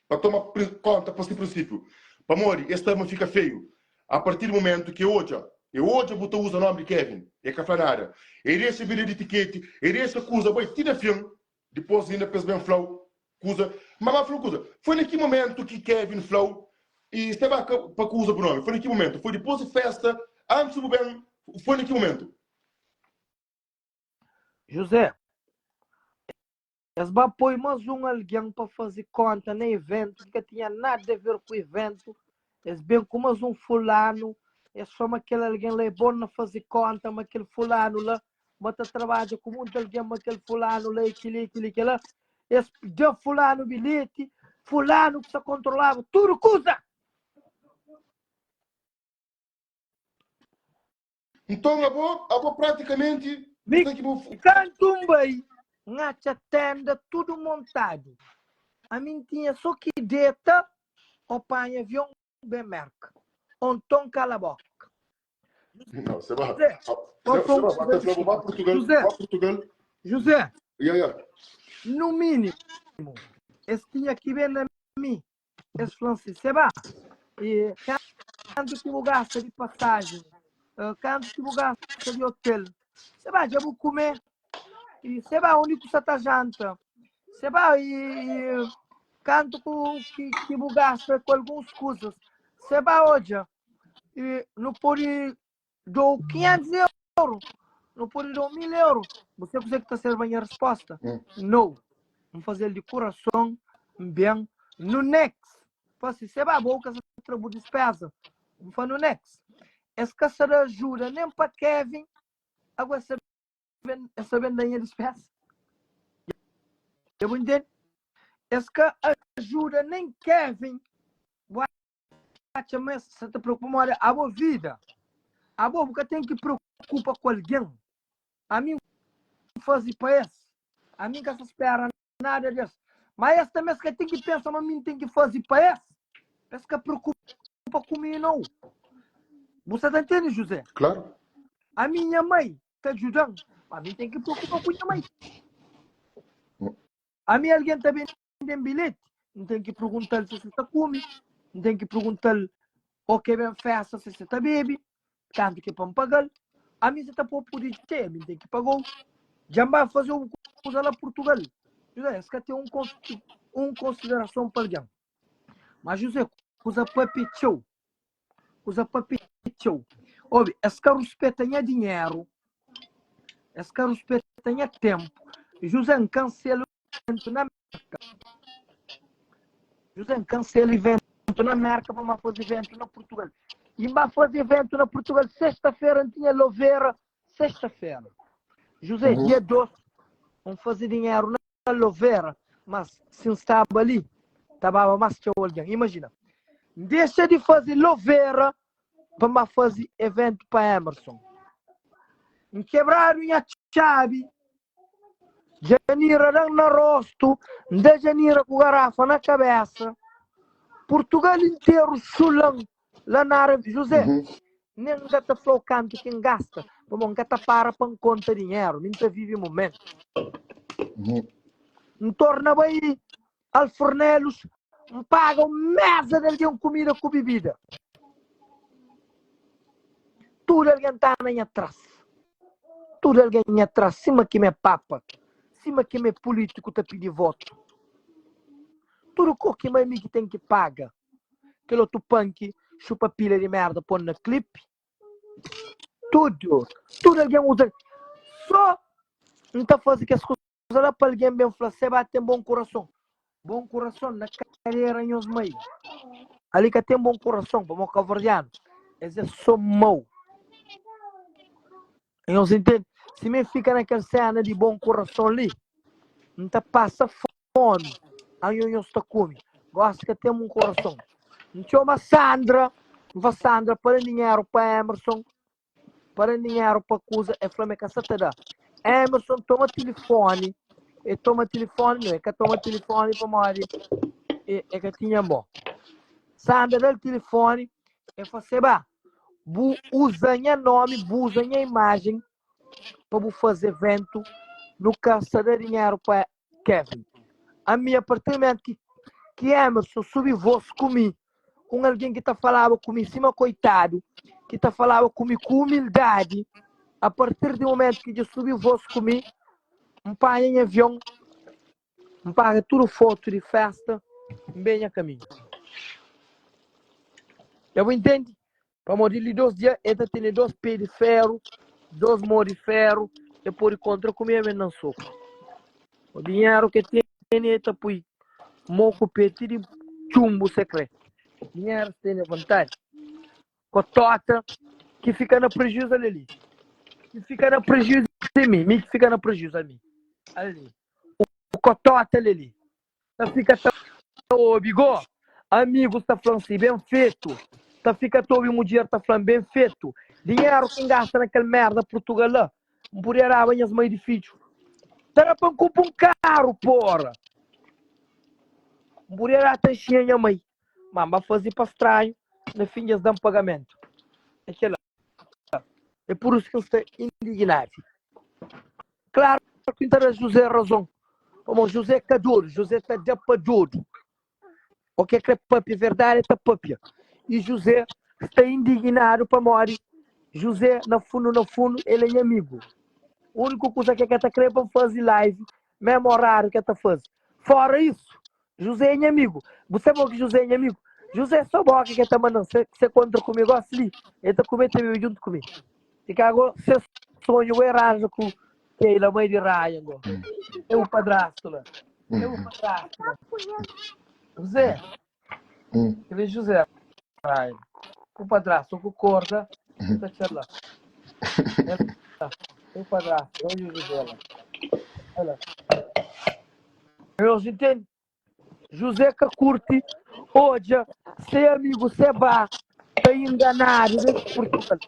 Para tomar conta para esse princípio. Para morrer, esse tema fica feio. A partir do momento que hoje você usa o nome de Kevin, é caflanada. Ele receber de etiquete, ele acusa, vai tira filme, depois ainda pensa bem flow, acusa. Mas vai acusa. Foi naquele momento que Kevin flow, e você vai para acusa o nome. Foi naquele momento. Foi depois de festa, antes do bem, foi naquele momento. José, eles vão pôr mais alguém para fazer conta no evento, que tinha nada a ver com o evento. Eles bem como mais fulano, eles chamam aquele alguém lá é bom a fazer conta, mas aquele fulano lá, mas trabalha com muito alguém, mas aquele fulano lá, aquele. Eles deu fulano bilhete, fulano que se controlava, tudo coisa. Então, eu praticamente... Canto um bem, na tenda, tudo montado. A mim tinha só que deta, o pai avião bem merca. Então cala a boca. Não, você vai. José, Você vai Portugal. José, Yeah. no mínimo, esse tinha que ver na mim. Esse francês, você vai. E quando que eu gasto de passagem, quando que eu gasto de hotel, você vai, já vou comer. E você vai onde você está janta. Você vai e canto que eu gasto com algumas coisas. Você vai hoje e não pode dar 500 euros, não pode dar 1000 euros. Você consegue estar servindo a resposta? Não. Vamos fazer de coração, bem, no next. Se você vai boca, você trabalha despesa. Vamos fazer no next. Essa caça de ajuda nem para Kevin, agora essa venda em despesa. Eu vou entender. Essa ajuda nem Kevin. Você te preocupa com a boa vida. A boa porque tem que preocupar com alguém. A mim fazer para esse. A mim que se espera nada disso. Mas esse também que tem que pensar, mas a mim tem que fazer para esse. Esse que preocupa comigo não. Você está entendendo, José? Claro. A minha mãe está ajudando. A mim tem que preocupar com a minha mãe. A mim alguém também tem bilhete. Não tem que perguntar se você está comendo. Não tem que perguntar o que vem festa se você está bebe. Tanto que para me pagar. A mim você está por poder ter. A mim tem que pagar. Já vai fazer uma coisa lá em Portugal. José, esse tem consideração para alguém. Mas José, coisa para pichou. Ouve, esse cara respeita dinheiro. Esse cara respeita tempo. José cancela o evento na América. José cancela o evento na América para fazer evento na Portugal. E vai fazer evento na Portugal sexta-feira, não tinha Louveira, sexta-feira. José, dia 12, vamos fazer dinheiro na Louveira, mas se estava ali, estava mais que alguém. Imagina, deixa de fazer Louveira para fazer evento para Emerson. Quebraram a chave, janeiro na rosto, de janeiro com garrafa na cabeça, Portugal inteiro chulão lá na área. José, nem gata flocante quem gasta, como gata para conta dinheiro, nem vive o momento. Torna aí alfornelos, pagam mesa de comida com bebida. Tudo alguém está atrás. Tudo alguém atrás, cima que me papa, cima que me político te pedir voto. Tudo o que mais que tem que pagar. Aquele outro punk, chupa pilha de merda, põe na clipe. Tudo. Tudo alguém usa. Só não está fazendo que as coisas lá para alguém bem falar, você vai ter bom coração. Bom coração na carreira em os meios. Ali que tem bom coração, para o cavardiano. Esse é só mau. E você entende? Se me fica naquela cena de bom coração ali, não te passa fome. Aí eu estou comendo. Gosto que tem um coração. Não chama Sandra. Não vai Sandra para dinheiro para Emerson. Para dinheiro para coisa. É Flamengo que dá. Emerson toma telefone. E toma telefone, não é que toma telefone para morrer. É que tinha bom. Sandra dá o telefone. E fala assim, bah, usa nome, usa imagem para fazer evento no caça de dinheiro para Kevin. A minha apartamento que Emerson subiu voz comigo, com alguém que está falando comigo, cima coitado, que está falando comigo com humildade, a partir do momento que eu subi voz comigo, me paga em avião, me paga tudo foto de festa, bem a caminho. Eu entendo? Para morrer 2 dias, ele tem 2 pés de ferro, 2 mãos de ferro, e por encontrar comigo, eu não sou. O dinheiro que tem, ele põe moco peti de chumbo secreto. Dinheiro tem vantagem. Cotota, que fica na prejuízo ali. Que fica na prejuízo de mim. Que fica na prejuízo a mim. Ali. O cotota ali. Tá fica ô bigô. Amigo, tá falando assim, bem feito. Tá fica todo um dia, tá falando bem feito. Dinheiro quem gasta naquela merda Portugal lá. Não podia dar as mães de filho. Era para comprar um carro, porra. Não podia dar taxinha, mãe. Mas vai fazer para estranho. No fim, eles dão pagamento. É por isso que eles estão indignados. Claro que então José razão. Como José Caduro, José está de paduro. O que é papi, verdade é papi. E José está indignado para morrer. José, no fundo, ele é amigo. A única coisa que está querendo para fazer live, mesmo horário que está fazendo. Fora isso, José é amigo. Você sabe que José é amigo? José só boca que está mandando. Você conta comigo assim, ele está comendo também junto comigo. E que agora você sonha o errado com que a mãe de Ryan. É o padrasto lá. É o padrasto lá. José. Ele é José Ryan. O padrasto com corda. Está lá. É o padrasto. Olha o José lá. Olha. Eles entendem? José que curte, hoje, ser amigo, ser bar, está enganado desse Portugal.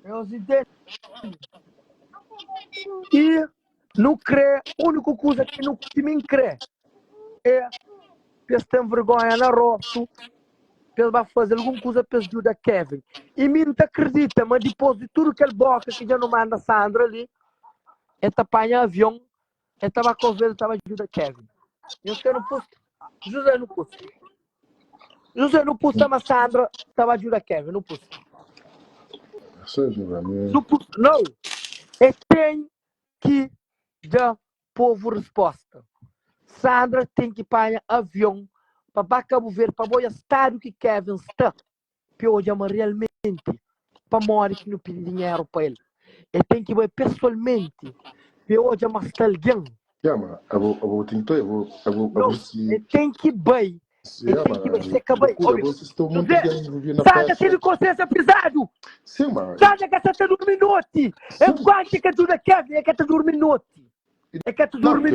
Eles entendem? E não crê, a única coisa que não me crê é que eles têm vergonha na rosto, que ele vai fazer alguma coisa para ajudar Kevin. E mim não acredita, mas depois de tudo que ele boca, que já não manda Sandra ali, ele apanha avião, ele estava com ele estava ajudando Kevin. Eu quero posto. José não pôs. José não pôs, mas Sandra estava ajudando Kevin, não pôs. Não pôs, não. É tem que dar povo resposta. Sandra tem que pagar avião para Cabo Verde, para o estado que Kevin está. Para hoje, realmente, para morrer que não pede dinheiro para ele. Ele tem que ir pessoalmente. Para hoje, mas está alguém. Mas eu tenho que Ele tem que ir. Ele tem que ir. Você acabou. Sandra teve consciência pesado. Sim, mas... Sandra que está dormindo noite. É quanto que tu da Kevin, é que está dormindo noite. É que tu dorme.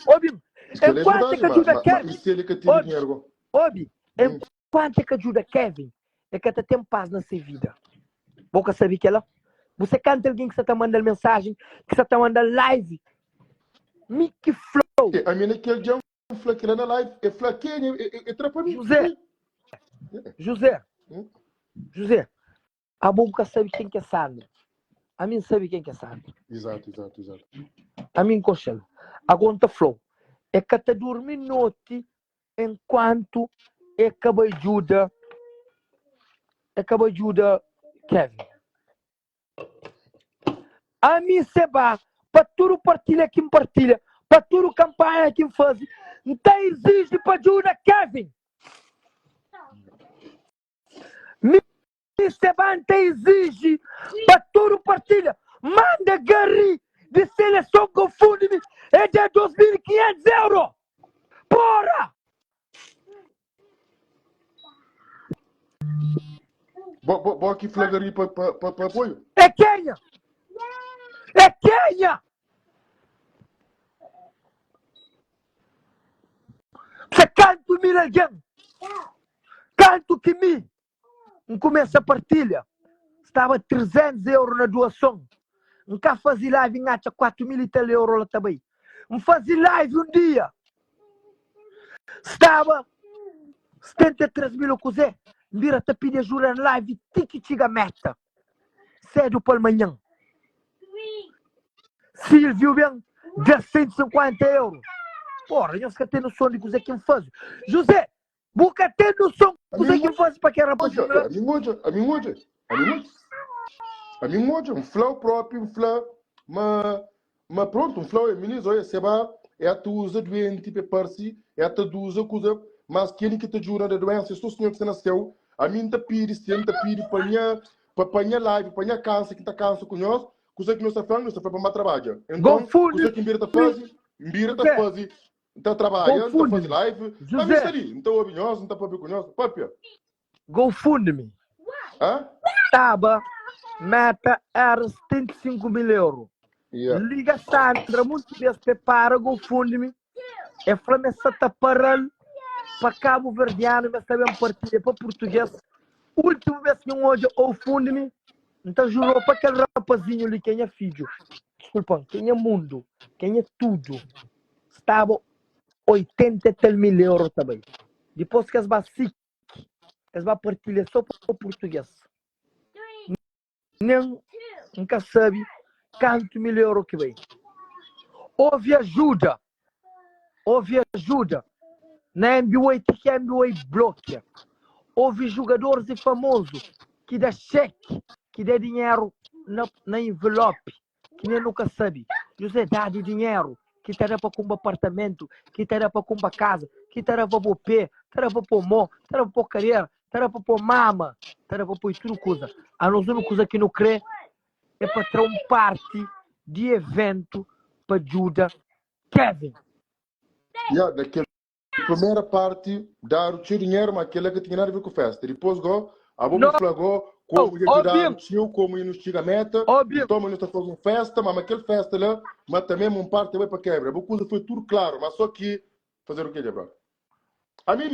Óbvio. É quanto que ajuda Kevin. Óbvio. É quanto que ajuda Kevin. É que tu tem paz na sua vida. Boca sabe que ela. Você canta alguém que você está mandando mensagem, que você está mandando live. Mickey Flow. A minha que ele já flaqueia na live. É flaqueia, é trapa mim. José. A boca sabe quem que é Sandra. A mim sabe quem que é Sandra. Exato. A mim conselho. A conta Flow. É que te dorme noite enquanto é que ajuda Kevin. A mim se vai para tudo partilha quem partilha para tudo campanha que faz. Então exige para ajuda Kevin. Esteban exige para tudo partilha. Manda Gary de seleção confunde-me é de 2.500 euros. Porra! Boa que flagari para apoio. É Kenya! É Kenya! Você canto me alguém. Canto que me. Não começa a partilha. Estava 300 euros na doação. Nunca fazia live em acha 4.000 e tal euros lá também. Não fazia live um dia. Estava 73 mil coisas. Vira te pedir ajuda na live. Tiki tiga meta. Cedo para amanhã. Silvio bem. 150 euros. Porra, eu não tenho noção de coisa que faz. José, nunca tem noção de coisa que faz para que era para A mim hoje, um flow próprio, um flow, mas pronto, um flow é ministro, olha, se é a tu usa doente, tipo, parsi, é a tu usa coisa, mas quem que te jura da doença, se o senhor que nasceu, a mim te pede, se te pede para apanhar live, para apanhar câncer, que está câncer com nós, coisa que nós está fazendo, nós está fazendo para trabalho. Então, coisa que mbira está fazendo, está trabalhando, está fazendo live, a mim está ali, não está ouvindo nós, não está para ver com nós, papia. GoFundMe. Hã? Estava, meta era 75 mil euros. Yeah. Liga Sandra, muito vezes prepara GoFundMe. É Flamengo taparal para Cabo Verdeano, mas também partilha para português. Última vez que hoje o GoFundMe, então jurou para aquele rapazinho ali, quem é filho. Desculpa, quem é mundo, quem é tudo. Estava 80 e tal mil euros também. Depois que as básicas, eles vão partilhar só para o português. Nem, nunca sabe quanto mil euros que vem. Houve ajuda. Na NBA que a NBA bloqueia. Houve jogadores e famosos que dá cheque, que dá dinheiro na envelope, que nem nunca sabe. José dá de dinheiro, que terá para comprar apartamento, que terá para comprar casa, que terá para pôr pé, terá para pôr mão, terá para pôr carreira, terá para pôr mama, terá para pôr tudo coisa. A nós uma coisa que não crê é para ter um parte de evento para ajuda Kevin. Yeah, daquela primeira parte, dar o seu dinheiro, mas aquela que tinha nada a ver com a festa. Depois, a boca flagou, como ajudar o tio, como ir nos chega a meta, então, nós estamos fazendo festa, mas aquela festa lá, mas também uma parte vai para quebra. A coisa foi tudo claro, mas só que, fazer o quê, Debra? A mim,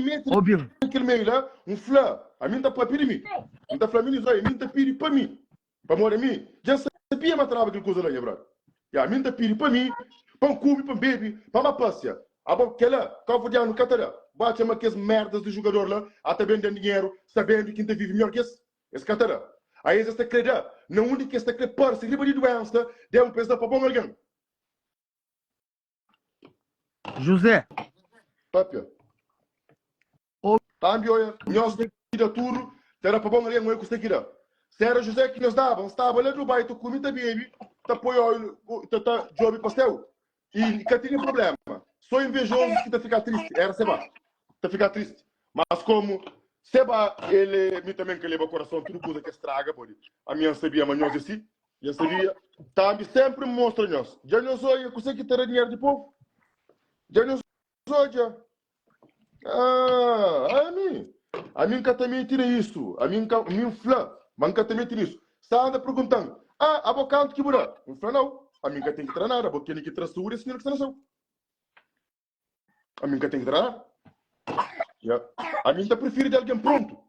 aquele meio lá, um flá, a mim está para pedir mim. Não está falando isso aí, a mim está pedir para mim. Para morar a mim. Já sabia mais trabalho aquela coisa lá, Debra. A mim está pedir para mim, para um cubo, para um baby, para uma passeia. A boca que ela, cá foi no Catará, bate uma aquelas merdas do jogador lá, até vendendo dinheiro, sabendo que ainda vive melhor que esse Catará. Aí esta creda, não única que esta creda parça, riba de doença, deu um peso para bom alguém. José. Papia. Também, nós de tudo, era para bom alguém, não é que você queira. Se era José que nos dava, estava lá no bairro, tu comida baby, tu apoiou, tu job pastel. E que tinha problema. Só invejoso que tá ficar triste. Era Seba. Tá ficar triste. Mas como Seba, ele me também que leva o coração, tudo coisa que estraga, pode. A minha sabia, mas nós assim. Eu sabia. Também sempre mostra nós. Já não sou eu, consegui ter dinheiro de povo. Já não sou já. A mim que também tira isso. A mim flã. Mas que também tira isso. Está anda perguntando. Abocado que mudar. Não flã não. A mim que tem que treinar. A boquinha que traçura, senhor que está nação. A mim que tem que treinar. Yeah. A mim prefiro de alguém pronto.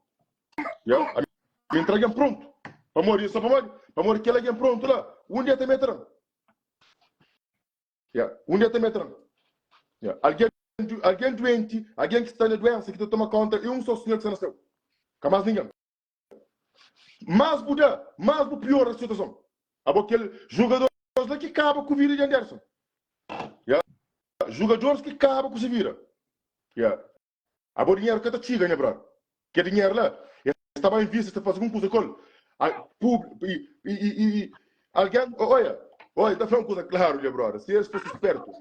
Yeah. A mim tem alguém pronto. Para morrer, só para morrer. Para morrer que alguém pronto lá. Um dia tem metrão. Yeah. Um dia tem metrão. Yeah. Alguém doente, alguém que está na doença, que te toma conta, e um só senhor que se nasceu. Que mais ninguém. Mas o pior da situação. Aquele jogador que acaba com o vírus de Anderson. Yeah. Jogadores que acabam com se vira. Yeah. A bom dinheiro que está chega, né, bro? Que dinheiro lá. Estava em vista, está fazendo coisa com alguém, olha, está falando coisa clara, né, bro? Se eles fossem espertos,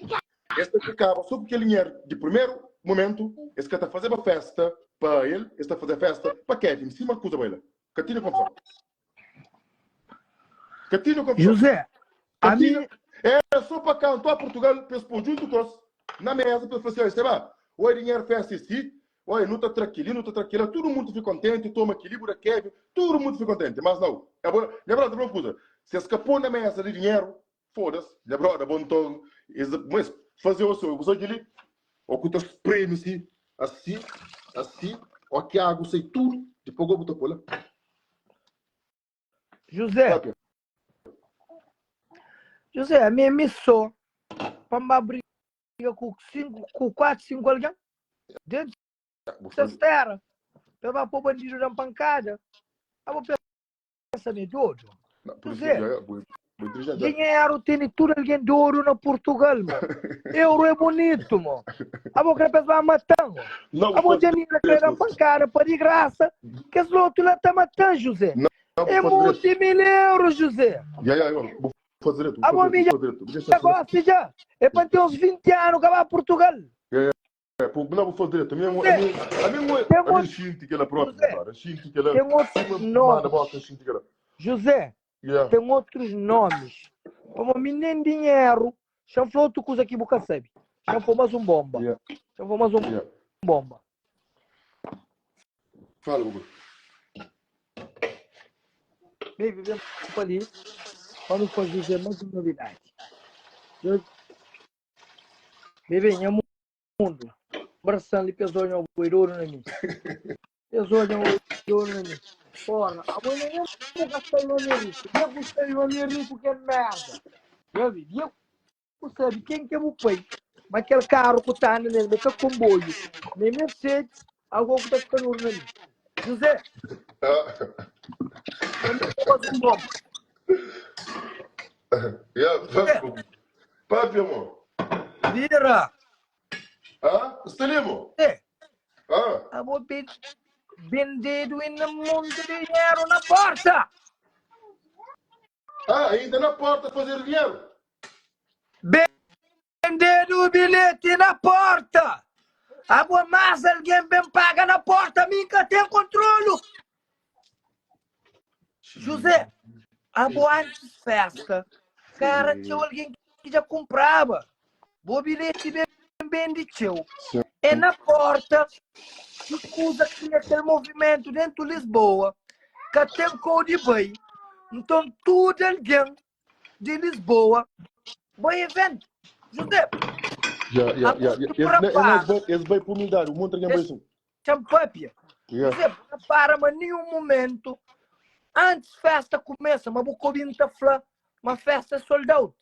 Este que acaba só porque ele dinheiro de primeiro momento, esse que está fazendo uma festa para ele, esse está fazendo festa para Kevin, sim, uma coisa para ele. Catinho confusão. Catinho confusão. José, a mim... É só para cantar Portugal, para expor junto com nós, na mesa, para fazer isso, tá? O dinheiro festa assim, olha, não está tranquilo, todo mundo fica contente, toma equilíbrio, Kevin, todo mundo fica contente, mas não. É bom, lembra uma coisa, se escapou na mesa de dinheiro, foda-se, lembra, é bom tom, mas fazer o seu, você ali, ou que tu espreme assim, o que água sei tudo, depois eu boto por lá. José, a minha missão para me abrir com 4, 5 alguém dentro dessa terra, para pôr bandido na pancada. Eu vou pensar em tudo. José, dinheiro tem tudo alguém de ouro na Portugal, mano. Euro é bonito, mano. A boca vai matando. A boca janela quer na pancada para de graça. Que esse outro lá está matando, José. É multimilhões, José. Vou fazer tudo. A boa mídia negócio já. É para ter uns 20 anos que vai a Portugal. Não vou fazer direito. A minha gente que ela própria, a gente que ela tem outros nomes. José, tem outros nomes. Como nem dinheiro. Já falou outra coisa aqui, boca sabe. Já foi mais um bomba. Já foi mais um bomba. Fala, Hugo. Bem, vivemos ali. Vamos fazer mais uma novidade. Bebê, é mundo. Abraçando ali, pesou em ouro na mim. Pesou em ouro na mim. Porra, a mulher nem gastei o meu rico. Eu gostei o meu rico, que é merda. Eu vi, eu sabe quem que é o pai? Mas aquele carro que está nele, aquele comboio. Nem me sei, algo que está ficando na mim. José, eu um bomba. Papi, amor. Vira. Estelimo. Eu vou vendido no mundo de dinheiro na porta. Ainda na porta fazer dinheiro. Vendido o bilhete na porta. A boa massa alguém bem paga na porta, mim que tem controle. José, a boa antes festa, cara, tinha alguém que já comprava. O bilhete bem de teu. É na porta que usa aquele movimento dentro de Lisboa, que tem code bem. Então, tudo alguém de Lisboa vai evento. José, Esse vai por me dar, o mundo tem isso. Champapia. José, prepara-me nenhum momento. Antes festa começa, mas vou comentar uma festa sold out.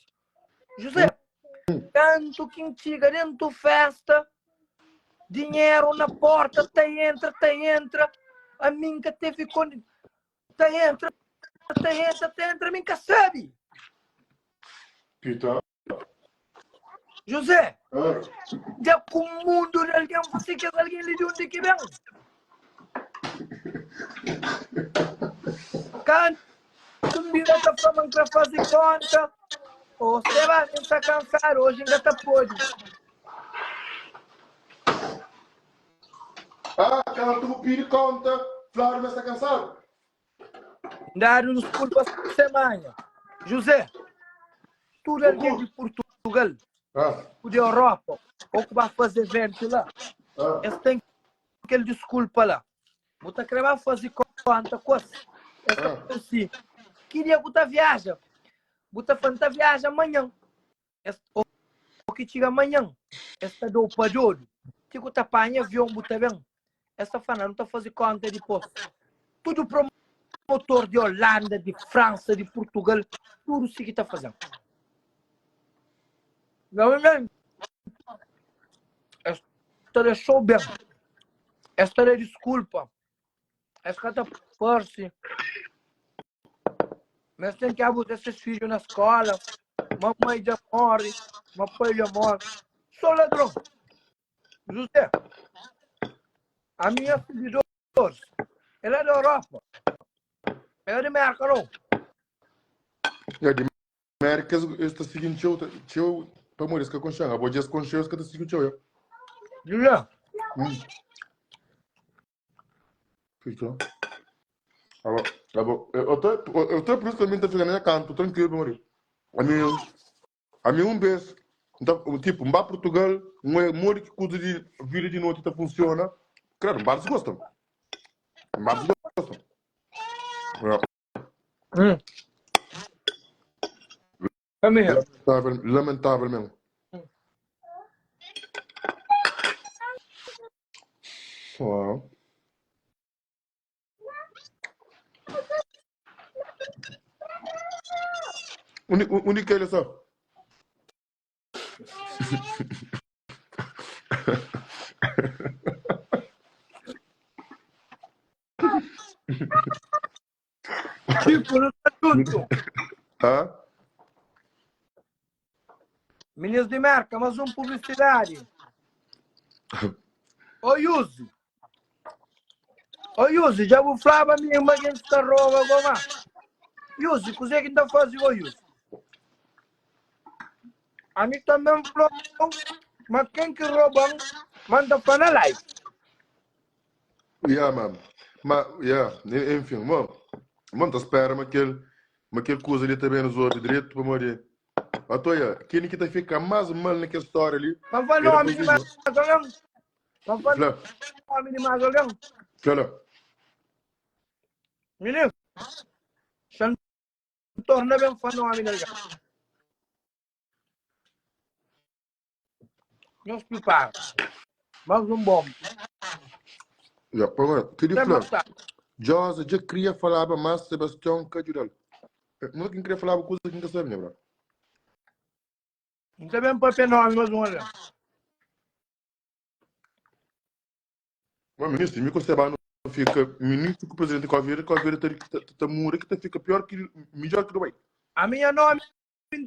José, tanto que chega dentro festa, dinheiro na porta, entra. A mim que teve quando entra, a mim que sabe. Pita. José, já com o mundo de alguém, você quer alguém lhe de onde que vem? Canto um direto para fazer conta. Você vai estar cansado, hoje ainda está pode. Aquela tu pedir conta, Flávio vai estar cansado. Daram desculpa essa semana. José, tudo alguém de Portugal, de Europa, ou que vai fazer evento lá, eles têm aquele desculpa lá. Você quer fazer conta com isso? Assim, queria que você viaja. Você fanta viaja amanhã. O que chega amanhã, esta do padoro. Que você apanha avião, você vem. Essa fana não está fazendo conta depois. Tudo promotor de Holanda, de França, de Portugal, tudo isso que está fazendo. Não é mesmo? Esta deixou bem. Esta é desculpa. Esta está forte. Mas tem que abusar esses filhos na escola. Mamãe já morre, papai já morre. Sou ladrão. José, a minha filha ela é da Europa. Ela é de América, não. É de América, esta seguinte, Para morrer, que conchanga. Vou dizer com cheios que te sigo teu. Julia, Fica. Eu tô por isso também tá ficando na canto, tranquilo, para morrer. A mim vez. Então, tipo, um Portugal, um molho que coisa de vida de noite funciona. Claro, vários gostam. Vários gostam. come here. Lamentável mesmo. Uau. Onde que ele só? Tipo, não tá junto. Hã? Ministro de Merca, mas publicidade. Ô, Yuzi. Ô, Yuzi, já vou falar para mim, mas quem está rouba, goma. Yuzi, o que é que está fazendo, ô, Yuzi? A mim também falou, mas quem que rouba, manda para na live. Yeah, man. Mas, yeah, enfim, mano, tá esperando aquele coisa ali também nos outros direito para morrer. Mas, olha, quem que tá fica mais mal naquela história ali? Mas vai nome de mais alguém? Mas vai Flá, nome de mais alguém? flá. Menino, já não torna bem fã nome de alguém. Não se prepara. Mais bom. Yeah, para morrer. Que de Tem flá. mais tarde. Jorge, já queria falar mais Sebastião Cajural. Não quem queria falar coisa que não sabe, né, bro? Não tem bem para nome, mas olha. Mas, ministro, me considera não fica ministro que o presidente Coveira tá morrer que fica pior que, melhor que o Dubai. A minha nome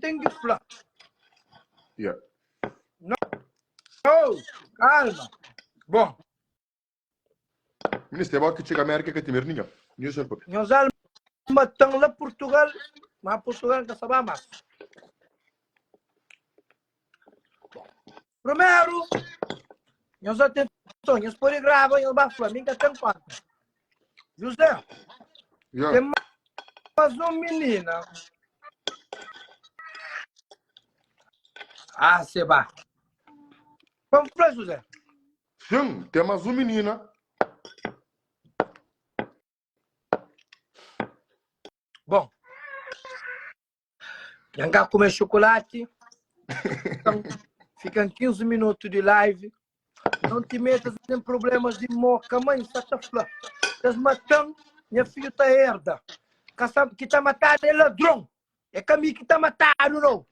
tem que falar. Yeah. Oh, calma. Bom, Ministro, é bom que chega a América que tem ninguém. Ninguém sabe. nós almas estão lá Portugal, mas Portugal não sabe mais. Primeiro, nós já temos sonhos, por aí gravam, ele vai falar, ninguém tem quanto. José, Yeah. tem mais uma menina. Ah, Seba. Vamos para José. Sim, tem mais uma menina. Bom, já cá comer chocolate. Ficam 15 minutos de live. Não te metas em problemas de moca, mãe, só tá falando. Estás matando, minha filha tá herda. Que tá matando é ladrão. É caminho que tá matando, não.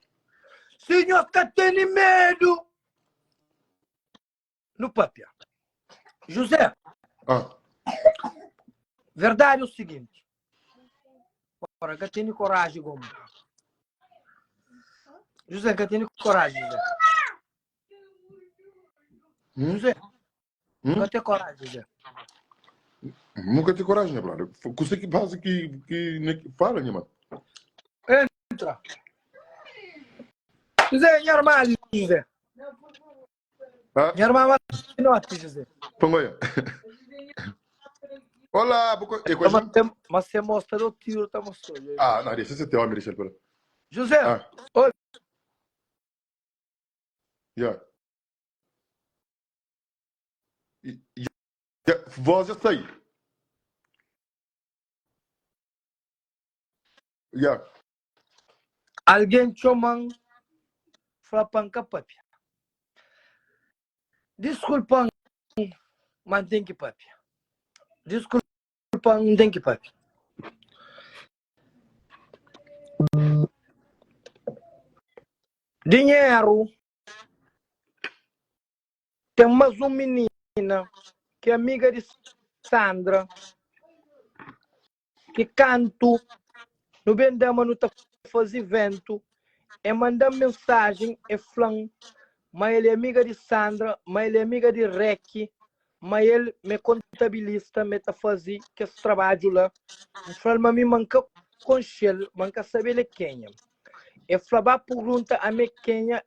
Senhor, que tem medo. No papel. José, Ah, verdade é o seguinte. Agora, que tem coragem, como. José, que tem coragem, José. José, que tem coragem, José. nunca tive coragem, né, brother? Você que faz que fala, né, mano? Entra. José, minha irmã, José. Ah, Minha irmã vai noite, José. põe aí. Olá, Mas você mostra o tiro, tá mostrando. Ah, não, deixa você ter homem, deixa ele pela. José, Ah, olha. yeah. Voz já sai. Yeah. Alguém chama frapan kapapia. Desculpa, mas tem que papia. Desculpa, não tem que papia. Dinheiro. Tem mais uma menina que é amiga de Sandra, que canto, no bem da mano tá fazendo evento, e manda mensagem e flan, mas ele é amiga de Sandra, mas ele é amiga de Rec, mas ele me contabilista, me tá fazendo que esse trabalho lá. Fala, me manca com ele, manca saber ele quem é. E fala, pergunta a me quem é,